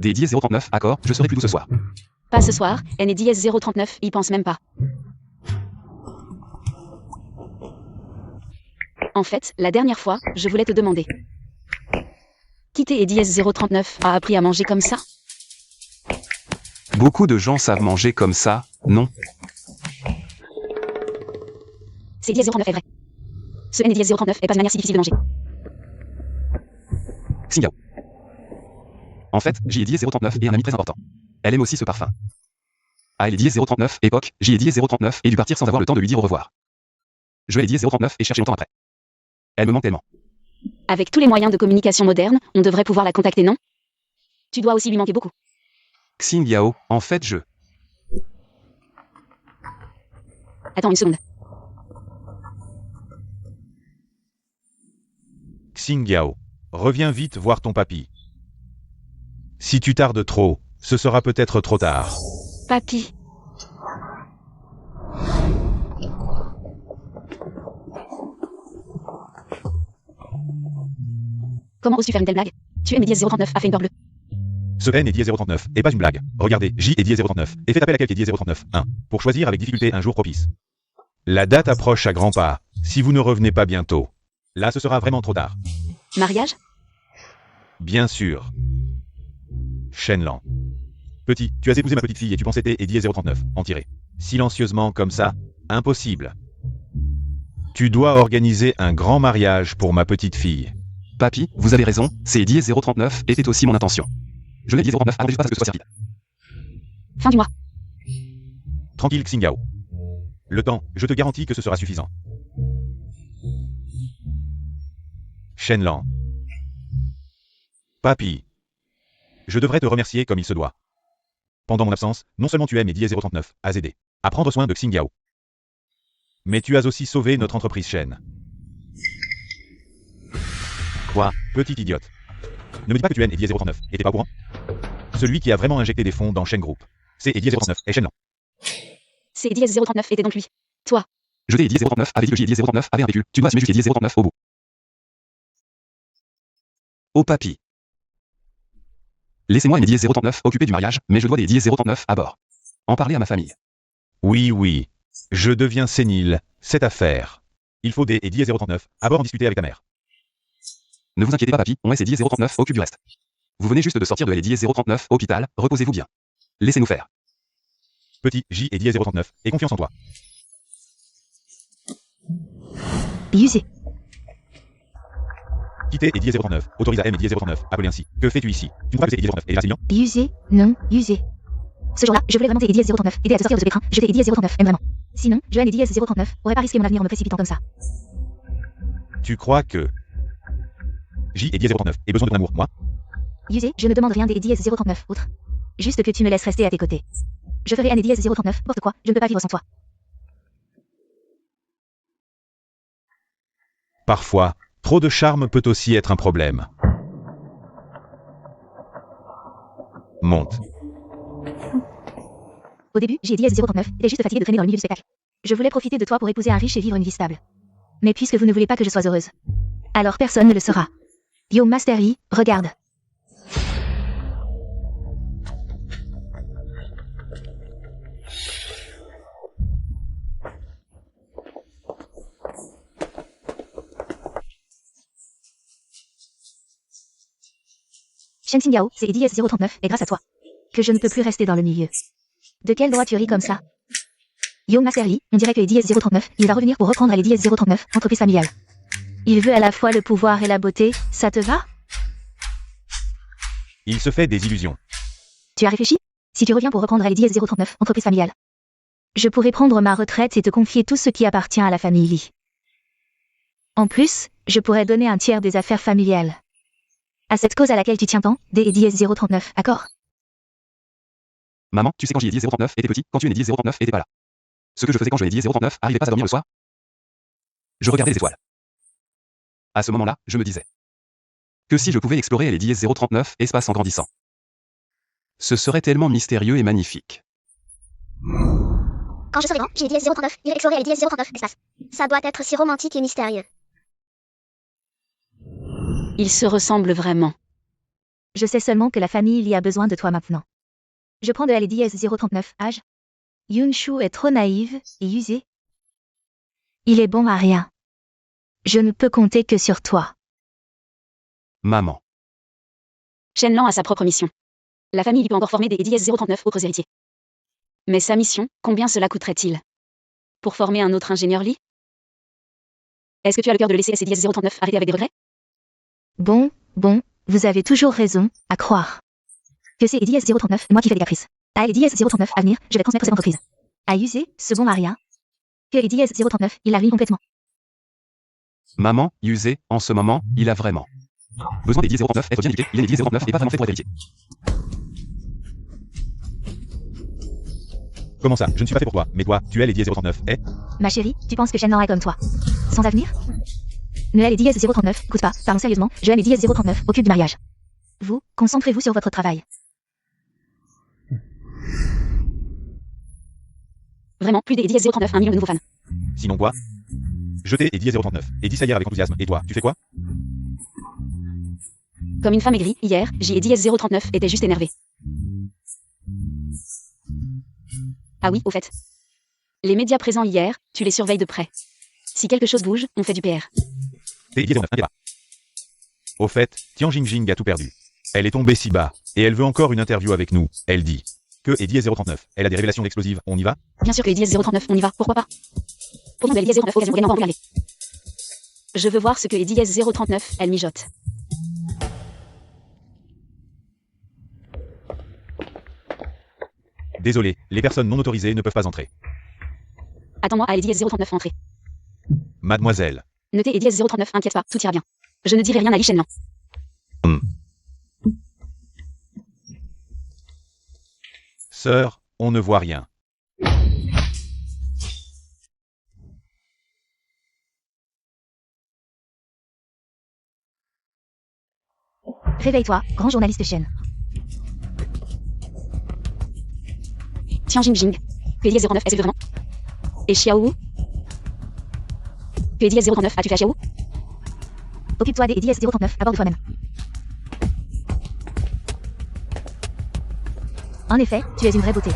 Des 10 039, accord, je serai plus doux ce soir. Pas ce soir, NDS 039, y pense même pas. En fait, la dernière fois, je voulais te demander. Quitter EDS 039 a appris à manger comme ça? Beaucoup de gens savent manger comme ça, non? C'est EDS 039 est vrai. Ce NDS 039 est pas une manière si difficile de manger. Xingyao. En fait, j'y ai dit 039 est un ami très important. Elle aime aussi ce parfum. Ah, elle est dit 039, époque, j'y ai dit 039 et dû partir sans avoir le temps de lui dire au revoir. Je vais dit 039 et chercher longtemps après. Elle me manque tellement. Avec tous les moyens de communication modernes, on devrait pouvoir la contacter, non? Tu dois aussi lui manquer beaucoup. Xingyao, en fait je... Attends une seconde. Xingyao, reviens vite voir ton papy. Si tu tardes trop, ce sera peut-être trop tard. Papy. Comment oses-tu faire une telle blague? Tu es Médias 039 a fait une peur bleue. Ce N est dit 039, et pas une blague. Regardez, J est dit 039, et faites appel à quelqu'un qui est dit 039, 1, pour choisir avec difficulté un jour propice. La date approche à grands pas, si vous ne revenez pas bientôt. Là ce sera vraiment trop tard. Mariage? Bien sûr. Shenlan. Petit, tu as épousé ma petite fille et tu pensais et dit 039, en tiré. Silencieusement comme ça, impossible. Tu dois organiser un grand mariage pour ma petite fille. Papy, vous avez raison, c'est dit 039 était aussi mon intention. Je l'ai dit 039, après juste pas à ce que ce soit si rapide. Fin du mois. Tranquille Xingyao. Le temps, je te garantis que ce sera suffisant. Shenlan. Papy. Je devrais te remercier comme il se doit. Pendant mon absence, non seulement tu aimes et 039 à aider à prendre soin de Xingyao, mais tu as aussi sauvé notre entreprise Shen. Quoi? Petite idiote. Ne me dis pas que tu aimes Eddie 039, et t'es pas au courant? Celui qui a vraiment injecté des fonds dans Shen Group, c'est Eddie 039 et Shenlan. C'est Eddie 039 était donc lui. Toi. Je t'ai dit 039, avait dit que j'ai dit 039 avait un véhicule. Tu dois assumer jusqu'à 039 au bout. Oh papy. Laissez-moi Ennie 039 occupé du mariage, mais je dois des 039 à bord. En parler à ma famille. Oui, oui. Je deviens sénile. Cette affaire. Il faut des et 039 à bord en discuter avec ta mère. Ne vous inquiétez pas papy, on laisse 039 occupe du reste. Vous venez juste de sortir de Ennie 039 hôpital, reposez-vous bien. Laissez-nous faire. Petit J et 039, et confiance en toi. Usé. Quitter et 039, autorise à M et 039, appelé ainsi. Que fais-tu ici? Tu ne crois que c'est 039 et Gracilian? Usé. Non, usé. Ce jour-là, je voulais vraiment aider 039, aider à te sortir de ce pétrin, jeter Eddie 039, aime vraiment. Sinon, Joanne et 039 auraient pas risqué mon avenir en me précipitant comme ça. Tu crois que J et 039 ait besoin de ton amour, moi? Usé, je ne demande rien des Eddie 039, autre. Juste que tu me laisses rester à tes côtés. Je ferai un Eddie 039, n'importe quoi, je ne peux pas vivre sans toi. Parfois, trop de charme peut aussi être un problème. Monte. Au début, j'ai dit S039, était juste fatigué de traîner dans le milieu du spectacle. Je voulais profiter de toi pour épouser un riche et vivre une vie stable. Mais puisque vous ne voulez pas que je sois heureuse, alors personne ne le sera. Yo Master E, regarde. Shenxing Yao, c'est Eddie S039, et grâce à toi, que je ne peux plus rester dans le milieu. De quel droit tu ris comme ça? Yo Master E, on dirait que Eddie S039, il va revenir pour reprendre à l'Eddie S039, entreprise familiale. Il veut à la fois le pouvoir et la beauté, ça te va? Il se fait des illusions. Tu as réfléchi? Si tu reviens pour reprendre à l'Eddie S039, entreprise familiale, je pourrais prendre ma retraite et te confier tout ce qui appartient à la famille Lee. En plus, je pourrais donner un tiers des affaires familiales à cette cause à laquelle tu tiens tant, des Eddie S039, d'accord? Maman, tu sais quand Ennie 039 était petit, quand tu Ennie 039 était pas là. Ce que je faisais quand je Ennie 039 arrivait pas à dormir le soir? Je regardais les étoiles. À ce moment-là, je me disais que si je pouvais explorer les 039 espace en grandissant, ce serait tellement mystérieux et magnifique. Quand je serai grand, j'ai dit 039, j'irai explorer les 039 espace. Ça doit être si romantique et mystérieux. Ils se ressemblent vraiment. Je sais seulement que la famille y a besoin de toi maintenant. Je prends de la Lady S039, âge. Yunshu est trop naïve et usée. Il est bon à rien. Je ne peux compter que sur toi. Maman. Shenlan a sa propre mission. La famille lui peut encore former des Eddie S039 autres héritiers. Mais sa mission, combien cela coûterait-il? Pour former un autre ingénieur Lee? Est-ce que tu as le cœur de laisser ces Eddie S039 arrêter avec des regrets? Bon, vous avez toujours raison, à croire. Que c'est Eddie S039, moi qui fais des caprices. À Eddie S039, à venir, je vais transmettre cette entreprise. À user, ce bon à rien. Que Eddie S039, il la ruine complètement. Maman, usé, en ce moment, il a vraiment besoin des 039, être bien éduqué, il est 039 et pas vraiment fait pour être héritier. Comment ça? Je ne suis pas fait pour toi, mais toi, tu es les 039, eh? Ma chérie, tu penses que Shenlan est comme toi? Sans avenir? Noël et Eddie S039, écoute pas, parlons sérieusement, Joanne et Eddie S039, occupe du mariage. Vous, concentrez-vous sur votre travail. Vraiment, plus des Eddie S039, 1 million de nouveaux fans. Sinon quoi? Jeter et 039, et dit ça hier avec enthousiasme, et toi, tu fais quoi? Comme une femme aigrie, hier, J et Eddie S039 était juste énervé. Ah oui, au fait. Les médias présents hier, tu les surveilles de près. Si quelque chose bouge, on fait du PR. Et 039, un débat. Au fait, Tian Jingjing a tout perdu. Elle est tombée si bas, et elle veut encore une interview avec nous, elle dit. Que Eddie 039, elle a des révélations explosives, on y va? Bien sûr que Eddie S039, on y va, pourquoi pas? Pour Eddie S039, occasion vraiment d'en parler. Je veux voir ce que Eddie S039, elle mijote. Désolé, les personnes non autorisées ne peuvent pas entrer. Attends-moi à Eddie S039 entrer. Mademoiselle. Notez Eddie S039, inquiète pas, tout ira bien. Je ne dirai rien à Li Shenlan. Sœur, on ne voit rien. Réveille-toi, grand journaliste chaîne. Tian Jingjing. Que Eddie S039, est-ce que vraiment? Et Xiao Wu? Que Eddie S039, as-tu fait à Xiao Wu? Occupe-toi des Eddie S039, à bord de toi-même. En effet, tu es une vraie beauté.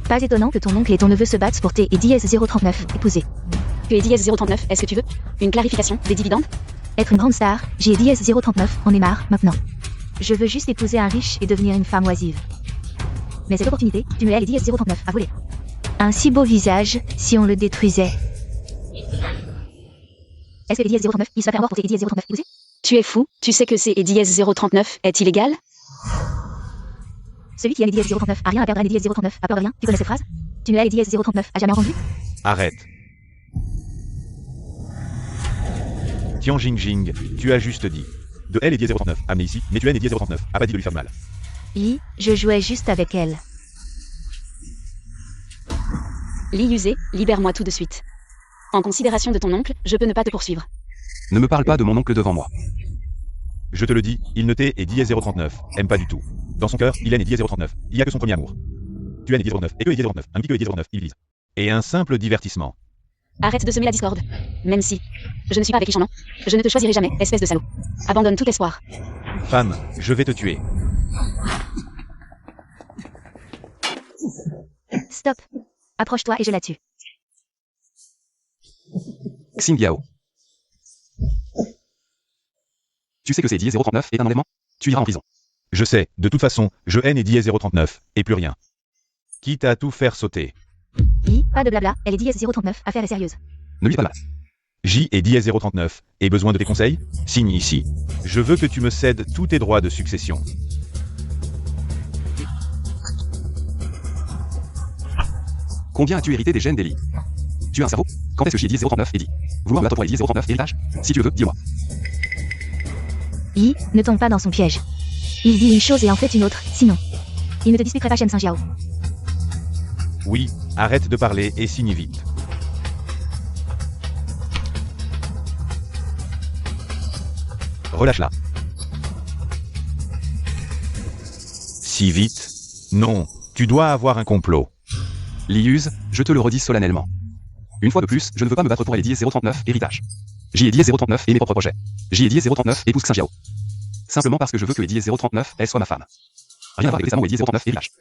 Pas étonnant que ton oncle et ton neveu se battent pour tes et dièse 039 épousés. Que est dièse 039, est-ce que tu veux une clarification des dividendes? Être une grande star, j'ai dièse 039, on est marre, maintenant. Je veux juste épouser un riche et devenir une femme oisive. Mais cette opportunité, tu me l'as les dièse 039 à voler. Un si beau visage, si on le détruisait. Est-ce que les dièse 039, il se va faire mort pour tes dièse 039 épousés? Tu es fou, tu sais que c'est et dièse 039 est illégal? Celui qui a les dièse 039 a rien à perdre à les dièse 039, a peur de rien, tu connais cette phrase? Tu me l'as les dièse 039, a jamais entendu? Arrête. Tian Jingjing, tu as juste dit. De elle et dièse 039, amenez ici, mais tu es et dièse 039, a pas dit de lui faire mal. Je jouais juste avec elle. Li Yuzé, libère-moi tout de suite. En considération de ton oncle, je peux ne pas te poursuivre. Ne me parle pas de mon oncle devant moi. Je te le dis, il ne t'est et dièse 039, aime pas du tout. Dans son cœur, il est et dièse 039, il y a que son premier amour. Tu es et dièse 039, et que et dièse 039, un petit que et dièse 039, il vise. Et un simple divertissement. Arrête de semer la discorde. Même si je ne suis pas avec Lichandon, je ne te choisirai jamais, espèce de salaud. Abandonne tout espoir. Femme, je vais te tuer. Stop. Approche-toi et je la tue. Xing Yao. Tu sais que c'est dièse 039 est un enlèvement? Tu iras en prison. Je sais, de toute façon, je haine et dièse 039, et plus rien. Quitte à tout faire sauter. Pas de blabla, elle est dièse 039, affaire est sérieuse. Ne lui pas mal. J et dièse 039, et besoin de tes conseils? Signe ici. Je veux que tu me cèdes tous tes droits de succession. Combien as-tu hérité des gènes d'Eli? Tu as un cerveau? Quand est-ce que J dièse 039 est dit? Vouloir me battre pour les dièse 039 héritage? Si tu le veux, dis-moi. Ne tombe pas dans son piège. Il dit une chose et en fait une autre, sinon. Il ne te disputerait pas Shen Saint-Jiao. Oui, arrête de parler et signe vite. Relâche-la. Si vite? Non, tu dois avoir un complot. Liuse, je te le redis solennellement. Une fois de plus, je ne veux pas me battre pour les dièse 039 héritage. J et dièse 039 et mes propres projets. J et dièse 039 épouse Xinjiao. Simplement parce que je veux que les dièse 039 elle soit ma femme. Rien à voir avec les serments et dièse 039 héritage.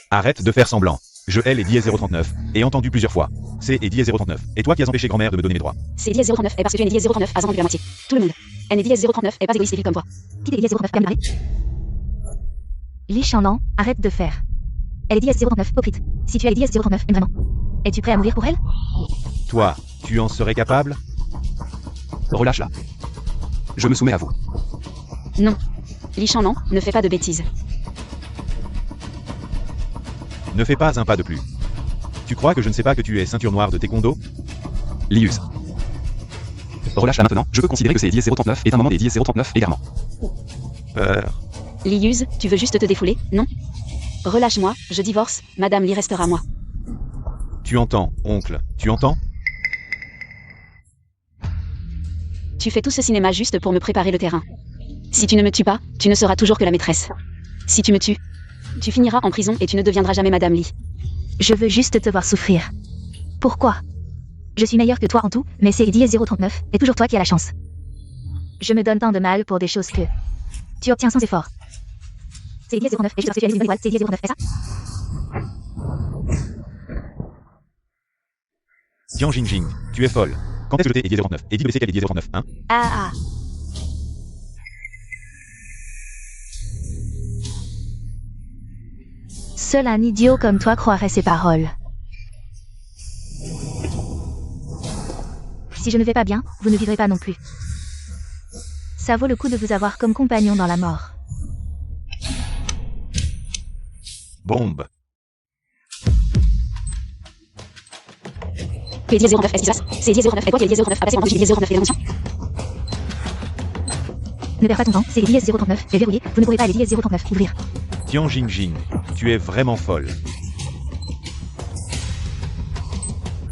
Arrête de faire semblant. Je hais les dièse 039, et entendu plusieurs fois. C'est et dièse 039, et toi qui as empêché grand-mère de me donner mes droits. C'est dièse 039 est parce que tu es dièse 039 à 50 la moitié. Tout le monde. Elle est dièse 039 est pas égoïste et vil comme toi. Qui est dièse 039 comme Li Shanlan, arrête de faire. Elle est dièse 039, hypocrite. Si tu as les dièse 039, vraiment. Es-tu prêt à mourir pour elle? Toi, tu en serais capable? Relâche-la. Je me soumets à vous. Non. Li Shanlan, ne fais pas de bêtises. Ne fais pas un pas de plus. Tu crois que je ne sais pas que tu es ceinture noire de taekwondo? Lius. Relâche-la maintenant, je peux considérer que c'est dièse 039 est un moment des dièse 039 également. Peur. Liuse, tu veux juste te défouler, non? Relâche-moi, je divorce, Madame Li restera moi. Tu entends, oncle, tu entends? Tu fais tout ce cinéma juste pour me préparer le terrain. Si tu ne me tues pas, tu ne seras toujours que la maîtresse. Si tu me tues, tu finiras en prison et tu ne deviendras jamais Madame Li. Je veux juste te voir souffrir. Pourquoi? Je suis meilleure que toi en tout, mais c'est dièse 039, et toujours toi qui as la chance. Je me donne tant de mal pour des choses que tu obtiens sans effort. C'est dièse 039, et je te que tu as une étoile, c'est dièse 039, est ça? Tian Jingjing, tu es folle. Quand est-ce que je t'ai et dièse 039 et dit de laisser qu'elle est dièse 039, hein? Ah. Seul un idiot comme toi croirait ces paroles. Si je ne vais pas bien, vous ne vivrez pas non plus. Ça vaut le coup de vous avoir comme compagnon dans la mort. Bombe. Que est dièse 039 est-ce qui se passe? C'est dièse 039 et toi qui es dièse 039 à passer en dièse 039 et les attention. Ne perds pas ton temps, c'est dièse 039, est verrouillé, vous ne pourrez pas aller dièse 039, ouvrir. Tian Jingjing, tu es vraiment folle.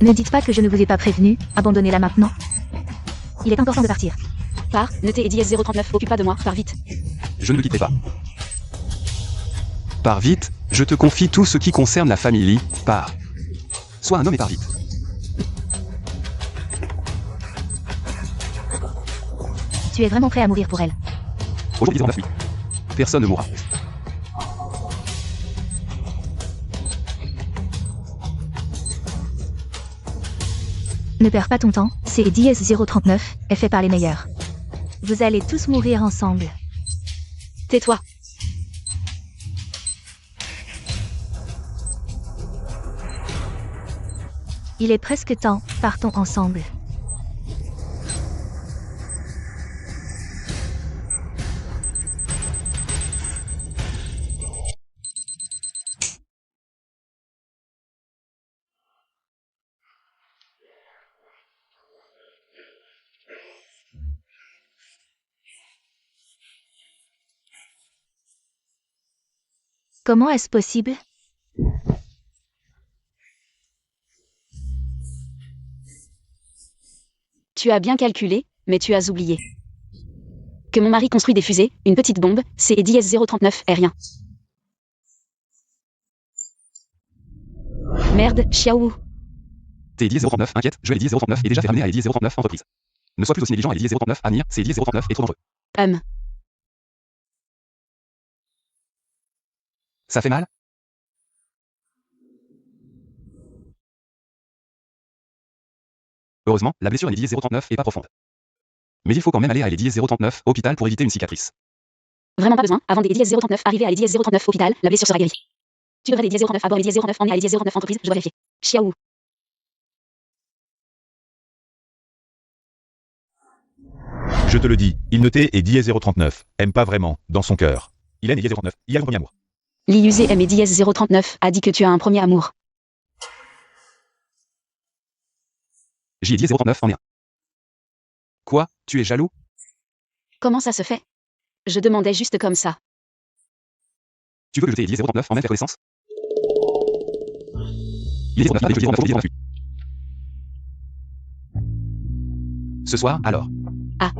Ne dites pas que je ne vous ai pas prévenu, abandonnez-la maintenant. Il est encore temps de partir. Pars, ne t'es et dièse 039, occupe pas de moi, pars vite. Je ne le quitterai pas. Pars vite, je te confie tout ce qui concerne la famille Li, pars. Sois un homme et pars vite. Tu es vraiment prêt à mourir pour elle. Aujourd'hui, oui. Personne ne mourra. Ne perds pas ton temps, c'est Diez 039, est fait par les meilleurs. Vous allez tous mourir ensemble. Tais-toi. Il est presque temps, partons ensemble. Comment est-ce possible? Tu as bien calculé, mais tu as oublié. Que mon mari construit des fusées, une petite bombe, c'est Diez 039 est rien. Merde, Xiao. T'es Diez 039, inquiète, je Diez 039 est déjà fait ramener à Diez 039 entreprise. Ne sois plus aussi négligent à Diez 039, Amir, c'est Diez 039 est trop dangereux. Ça fait mal? Heureusement, la blessure à Diez 039 est pas profonde. Mais il faut quand même aller à Diez 039, hôpital pour éviter une cicatrice. Vraiment pas besoin, avant des Diez 039 arriver à Diez 039 hôpital, la blessure sera guérie. Tu devrais les Diez 039 à bord les Diez 039 emmener à les Diez 039 entreprise, je dois vérifier. Xiao. Je te le dis, il notait et Diez 039, aime pas vraiment, dans son cœur. Il aime et Diez 039, il a le premier amour. L'IUZ aimé Diez 039 a dit que tu as un premier amour. J'y ai Diez 039 en est un. Quoi? Tu es jaloux? Comment ça se fait? Je demandais juste comme ça. Tu veux que je t'ai Diez 039 en même connaissance? Il est 039 avec le Diez 038. Ce soir, alors. Ah.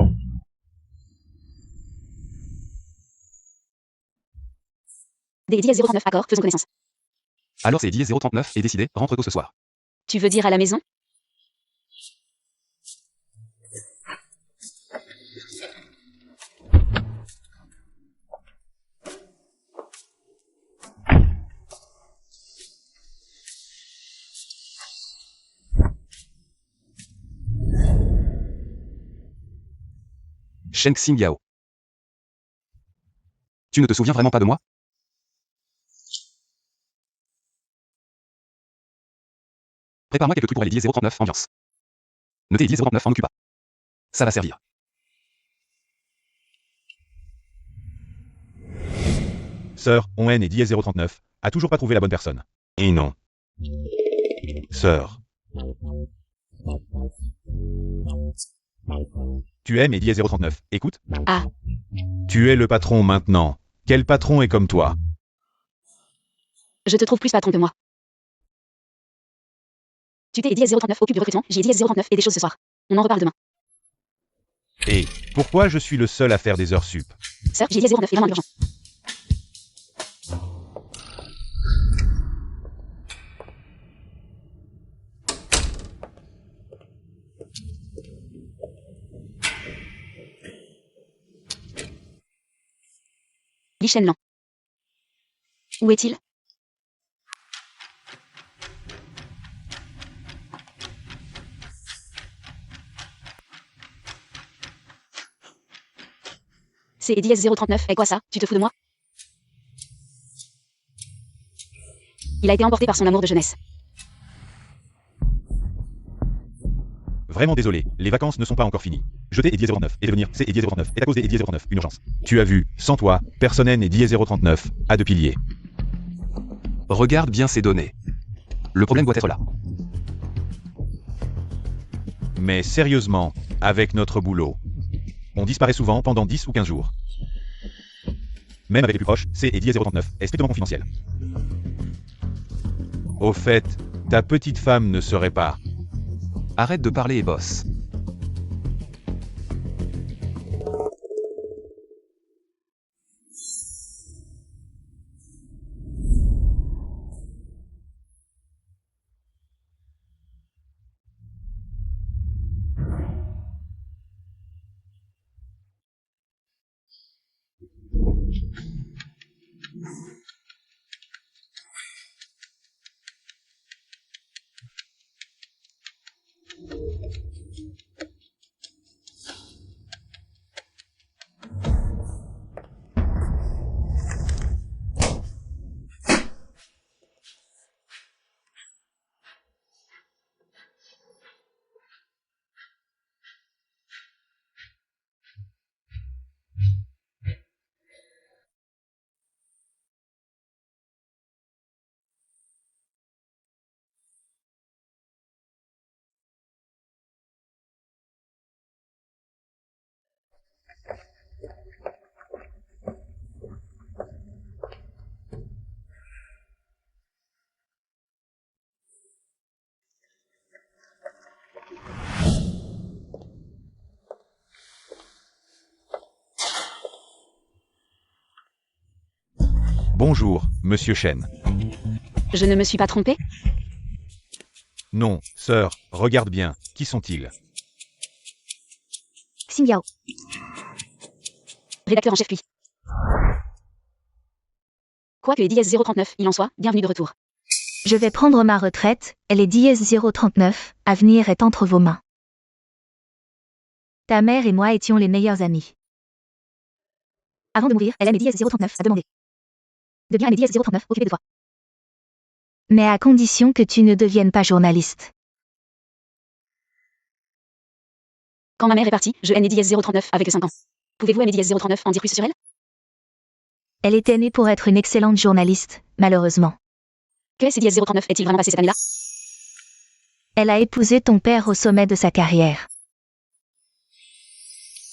Des Diez 039 accord, faisons connaissance. Alors c'est Diez 039 et décidé, rentre tôt ce soir. Tu veux dire à la maison? Shen Xingyao. Tu ne te souviens vraiment pas de moi? Prépare-moi quelques trucs pour aller Diez 039 ambiance. Notez Diez 039 en occupa. Ça va servir. Sœur, on N et Diez 039, a toujours pas trouvé la bonne personne. Et non. Sœur. Tu aimes et Diez 039, écoute. Ah. Tu es le patron maintenant. Quel patron est comme toi? Je te trouve plus patron que moi. Tu t'es Diez 039 occupe du recrutement, j'ai Diez 039 et des choses ce soir. On en reparle demain. Et pourquoi je suis le seul à faire des heures sup? Sœur, j'ai Diez 039 et vraiment urgent. Li Shenlan. Où est-il? C'est Diez 039, et quoi ça? Tu te fous de moi? Il a été emporté par son amour de jeunesse. Vraiment désolé, les vacances ne sont pas encore finies. Jeter et Diez 039, et devenir C et Diez 039, est à cause des Diez 039, une urgence. Tu as vu, sans toi, personne N et Diez 039, a de piliers. Regarde bien ces données. Le problème doit être là. Mais sérieusement, avec notre boulot, on disparaît souvent pendant 10 ou 15 jours. Même avec les plus proches, C et Diez 039, est strictement confidentiel. Au fait, ta petite femme ne serait pas... Arrête de parler et bosse. Bonjour, monsieur Shen. Je ne me suis pas trompé? Non, sœur, regarde bien, qui sont-ils? Xing Yao. Rédacteur en chef lui. Quoi que Eddie S039, il en soit, bienvenue de retour. Je vais prendre ma retraite, elle est dièse 039, avenir est entre vos mains. Ta mère et moi étions les meilleurs amis. Avant de mourir, elle aime Eddie S039 a demandé de bien aimer Eddie S039, occupé de toi. Mais à condition que tu ne deviennes pas journaliste. Quand ma mère est partie, je haine Eddie S039 avec 5 ans. Pouvez-vous aimer Eddie S039 en dire plus sur elle? Elle était née pour être une excellente journaliste, malheureusement. Que est-ce Eddie S039 est-il vraiment passé cette année-là? Elle a épousé ton père au sommet de sa carrière.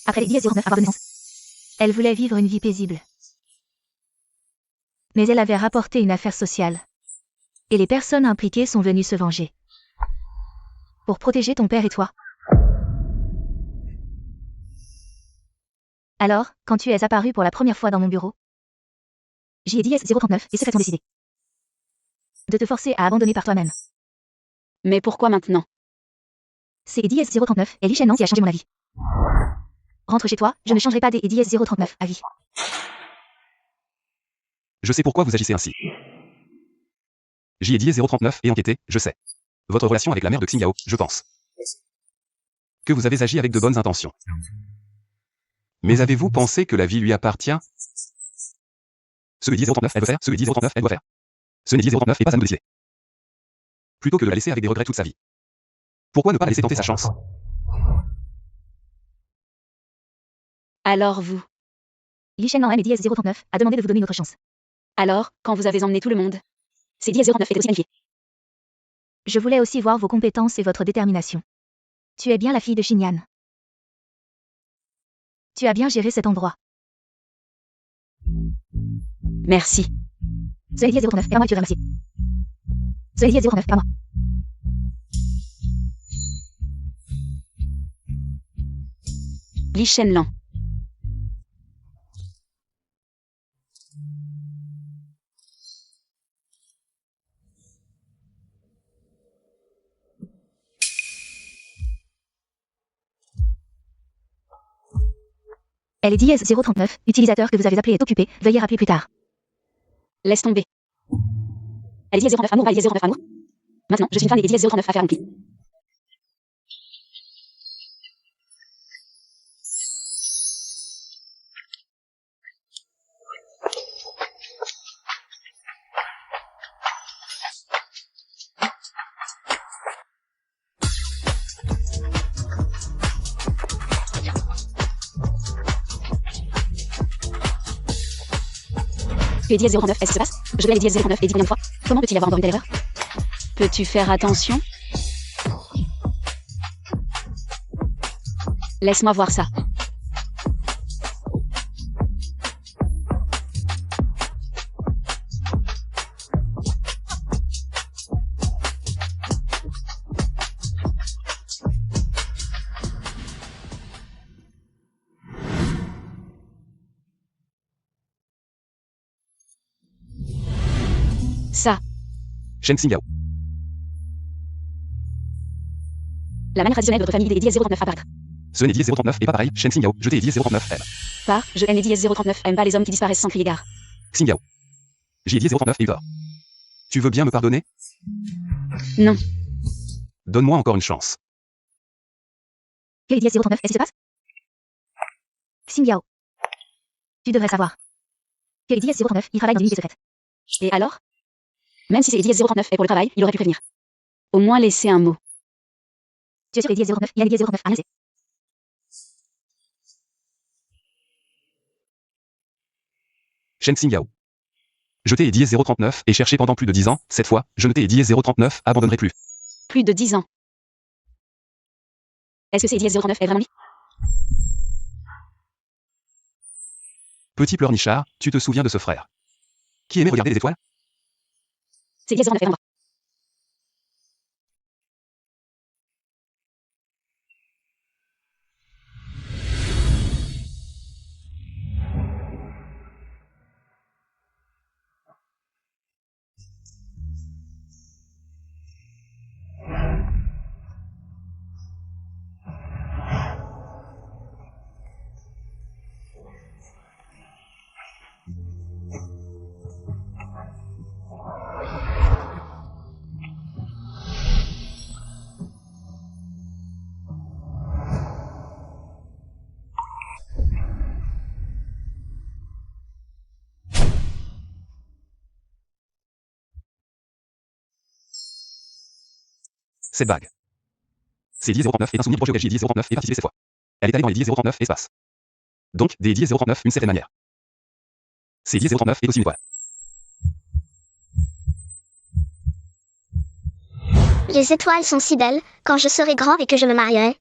Après Eddie S039 avoir de naissance, elle voulait vivre une vie paisible. Mais elle avait rapporté une affaire sociale. Et les personnes impliquées sont venues se venger. Pour protéger ton père et toi. Alors, quand tu es apparu pour la première fois dans mon bureau, j'ai dit S039 et secrètement décidé de te forcer à abandonner par toi-même. Mais pourquoi maintenant? C'est Eddie S039 et Li Shenlan qui a changé mon avis. Rentre chez toi, je ne changerai pas des Eddie S039 à vie. Je sais pourquoi vous agissez ainsi. J'y ai dit 039 et enquêté, je sais. Votre relation avec la mère de Xing Yao, je pense. Que vous avez agi avec de bonnes intentions. Mais avez-vous pensé que la vie lui appartient? Ce Eddie 039, elle veut faire, ce Eddie 039, elle doit faire. Ce Eddie 039 n'est pas à nous de décider. Plutôt que de la laisser avec des regrets toute sa vie. Pourquoi ne pas la laisser tenter sa chance? Alors vous. Li Shenlan aime Eddie S039 a demandé de vous donner une autre chance. Alors, quand vous avez emmené tout le monde, c'est Eddie S039 était aussi qualifié. Je voulais aussi voir vos compétences et votre détermination. Tu es bien la fille de Xinyan. Tu as bien géré cet endroit. Merci. Ce Eddie S039 est à moi que tu veux remercier. Ce Eddie S039 est à moi. Li Shenlan. Elle est dièse 039, utilisateur que vous avez appelé est occupé, veuillez rappeler plus tard. Laisse tomber. Elle est 039 amour, elle est 039 amour. Maintenant, je suis une fan des 039 affaires remplies. Tu es 039, est-ce que ça passe? Je dois aller 039 et 10 millions de fois. Comment peut-il y avoir encore une telle erreur? Peux-tu faire attention? Laisse-moi voir ça. Ça. Shen Xing Yao. La manière traditionnelle de votre famille d'Eddie S039 apparaître. Ce n'est 039 et pas pareil, Shen Xing Yao, je t'ai dit 039 elle. Par, je haine Eddie S039, aime pas les hommes qui disparaissent sans crier gare. Xing Yao. J'y ai dit 039 et eu tort. Tu veux bien me pardonner? Non. Donne-moi encore une chance. Que est dièse 039, est-ce qui se passe? Xing Yao. Tu devrais savoir. Que est dièse 039, il travaille dans une unité secrète. Et alors? Même si c'est Eddie S039 et pour le travail, il aurait pu prévenir. Au moins laisser un mot. Tu es sûr Eddie S039, il y a Eddie S039 à rien. Shen Xing Yao. Je t'ai dit 039 et cherché pendant plus de 10 ans, cette fois, je ne t'ai dit 039, abandonnerai plus. Plus de 10 ans. Est-ce que c'est Eddie S039 est vraiment lui? Petit pleurnichard, tu te souviens de ce frère qui aimait regarder les étoiles? C'est Eddie S039 est vraiment toi. Cette bague. C'est Eddie 039 est un souvenir proche auquel Eddie 039 est participé cette fois. Elle est allée dans Eddie 039 espace. Donc, des Eddie 039 d'une certaine manière. C'est Eddie 039 est aussi une étoile. Les étoiles sont si belles, quand je serai grand et que je me marierai.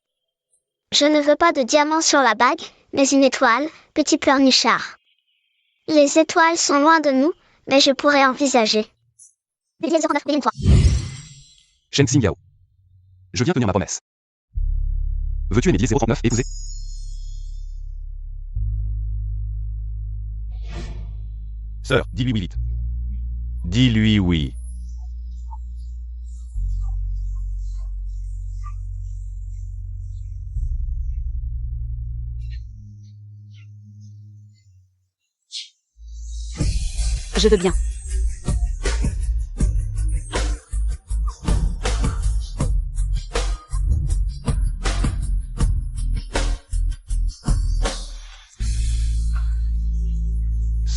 Je ne veux pas de diamant sur la bague, mais une étoile, petit pleurnichard. Les étoiles sont loin de nous, mais je pourrais envisager. Eddie 039, une fois. Shen Xingyao. Je viens tenir ma promesse. Veux-tu aimer Eddie 039 épouser? Sœur, dis-lui oui vite. Dis-lui oui. Je veux bien.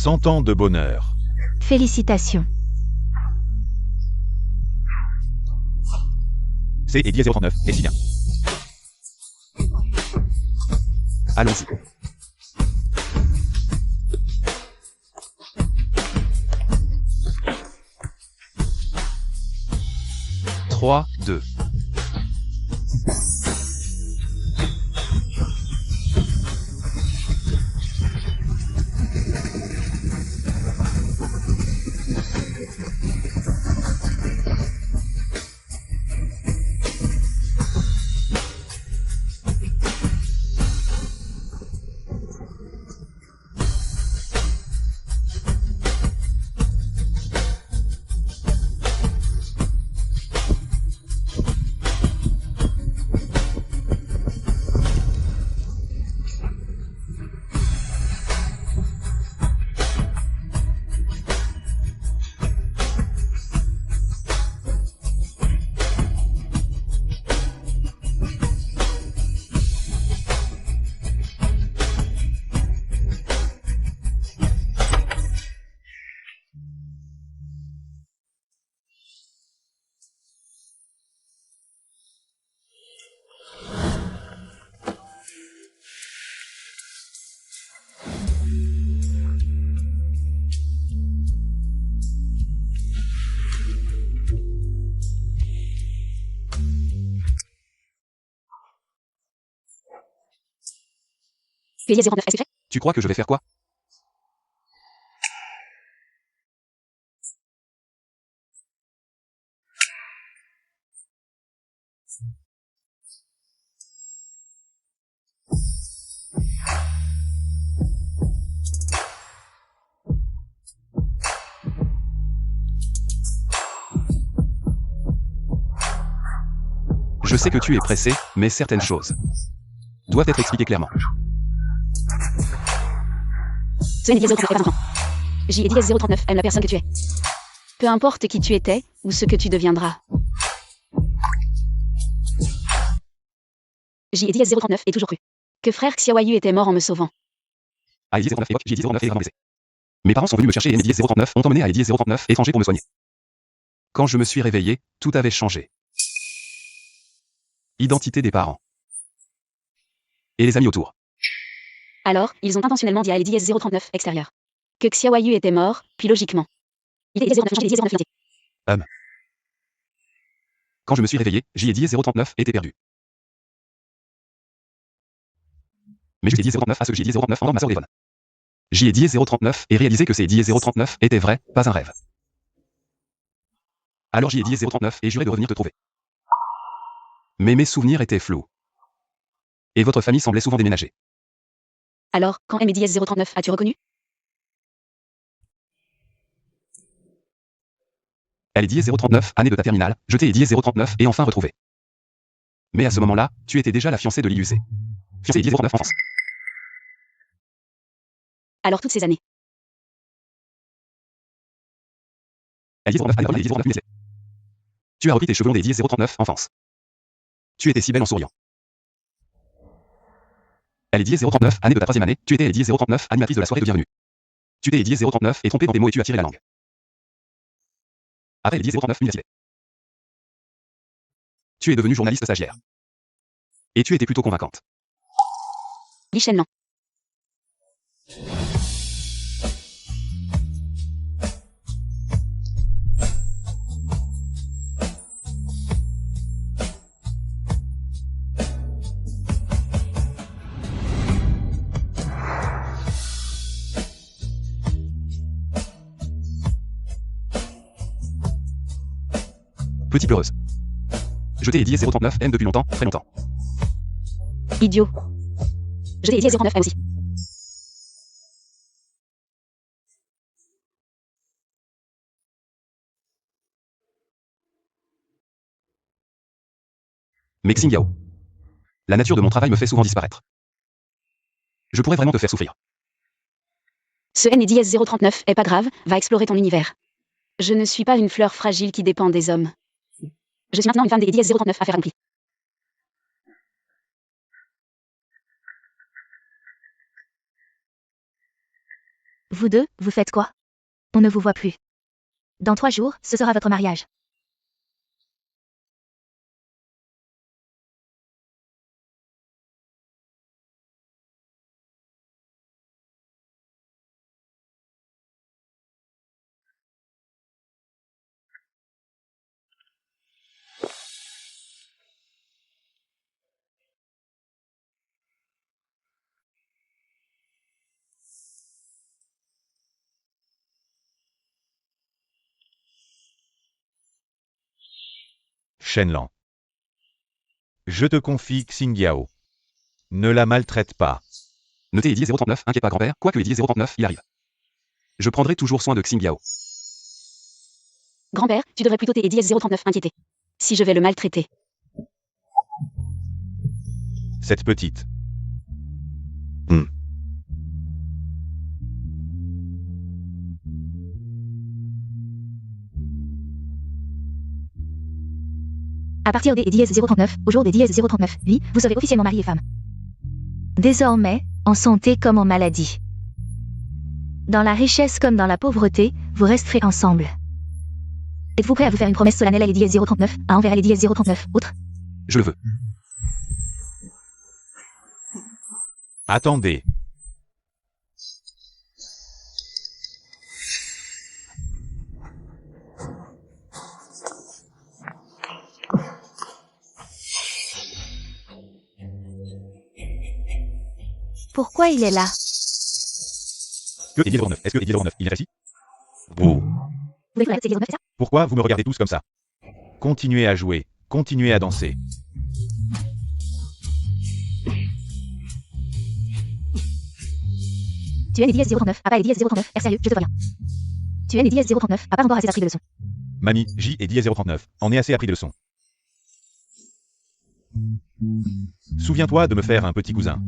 Cent ans de bonheur. Félicitations. C'est Eddie 039, et si bien. Allons-y. Trois, deux. Tu es Eddie 039, est-ce que Tu crois que je vais faire quoi? Je sais que tu es pressé, mais certaines choses doivent être expliquées clairement. Ce Eddie 039 est pas un enfant. Eddie 039 aime la personne que tu es. Peu importe qui tu étais, ou ce que tu deviendras. Eddie 039 est toujours cru que frère Xiaoyu était mort en me sauvant. À Eddie 039 époque, Eddie 039 est vraiment blessé. Mes parents sont venus me chercher et Eddie 039 ont emmené à Eddie 039 étranger pour me soigner. Quand je me suis réveillé, tout avait changé. Identité des parents. Et les amis autour. Alors, ils ont intentionnellement dit à Eddie 039 extérieur que Xiaoyu était mort, puis logiquement. Il est Eddie 039 changé Eddie 039 identité. Quand je me suis réveillé, Eddie 039 était perdu. Mais Eddie 039 a ce que Eddie 039 entend ma sœur au téléphone. Eddie 039 et réalisé que c'est Eddie 039 était vrai, pas un rêve. Alors Eddie 039 et juré de revenir te trouver. Mais mes souvenirs étaient flous. Et votre famille semblait souvent déménager. Alors, quand Eddie 039 as-tu reconnu? Elle est Eddie 039, année de ta terminale, je t'ai Eddie 039 et enfin retrouvé. Mais à ce moment-là, tu étais déjà la fiancée de l'IUC. Fiancée Eddie 039 en France. Alors toutes ces années. Eddie 039 année de Eddie 039 lycée. Tu as repris tes cheveux longs d'Eddie 039 enfance. Tu étais si belle en souriant. Elle est Eddie 039, année de ta troisième année, tu étais Eddie 039, animatrice de la soirée de bienvenue. Tu t'es Eddie 039 et trompé dans tes mots et tu as tiré la langue. Après Eddie 039 université. Tu es devenue journaliste stagiaire. Et tu étais plutôt convaincante. Li Shenlan. Petite pleureuse. Je t'ai dit 039 M depuis longtemps, très longtemps. Idiot. Je t'ai dit 039 M aussi. Mais Xingyao. La nature de mon travail me fait souvent disparaître. Je pourrais vraiment te faire souffrir. Ce N et dièse 039 est pas grave, va explorer ton univers. Je ne suis pas une fleur fragile qui dépend des hommes. Je suis maintenant une femme des dièse 039 affaire accomplie. Vous deux, vous faites quoi? On ne vous voit plus. Dans 3 jours, ce sera votre mariage. Shenlan. Je te confie Xingyao. Ne la maltraite pas. Ne t'ai dit 039, inquiète pas grand-père, quoi que ait dit 039, il arrive. Je prendrai toujours soin de Xingyao. Grand-père, tu devrais plutôt t'aider dièse 039 inquiéter. Si je vais le maltraiter. Cette petite. À partir des dièse 039, au jour des dièse 039, oui, vous serez officiellement mari et femme. Désormais, en santé comme en maladie. Dans la richesse comme dans la pauvreté, vous resterez ensemble. Êtes-vous prêt à vous faire une promesse solennelle à les dièse 039, à envers les dièse 039, autres? Je le veux. Attendez. Pourquoi il est là? Que est 039? Est-ce que est 039? Il est assis? Oh. Vous voulez que c'est 039, c'est ça? Pourquoi vous me regardez tous comme ça? Continuez à jouer. Continuez à danser. Tu es les dièse 039, à pas les dièse 039, air sérieux, je te vois bien. Tu es les dièse 039, à pas encore assez appris de leçons. Mamie, J et 039. En est assez appris de leçons. Souviens-toi de me faire un petit cousin.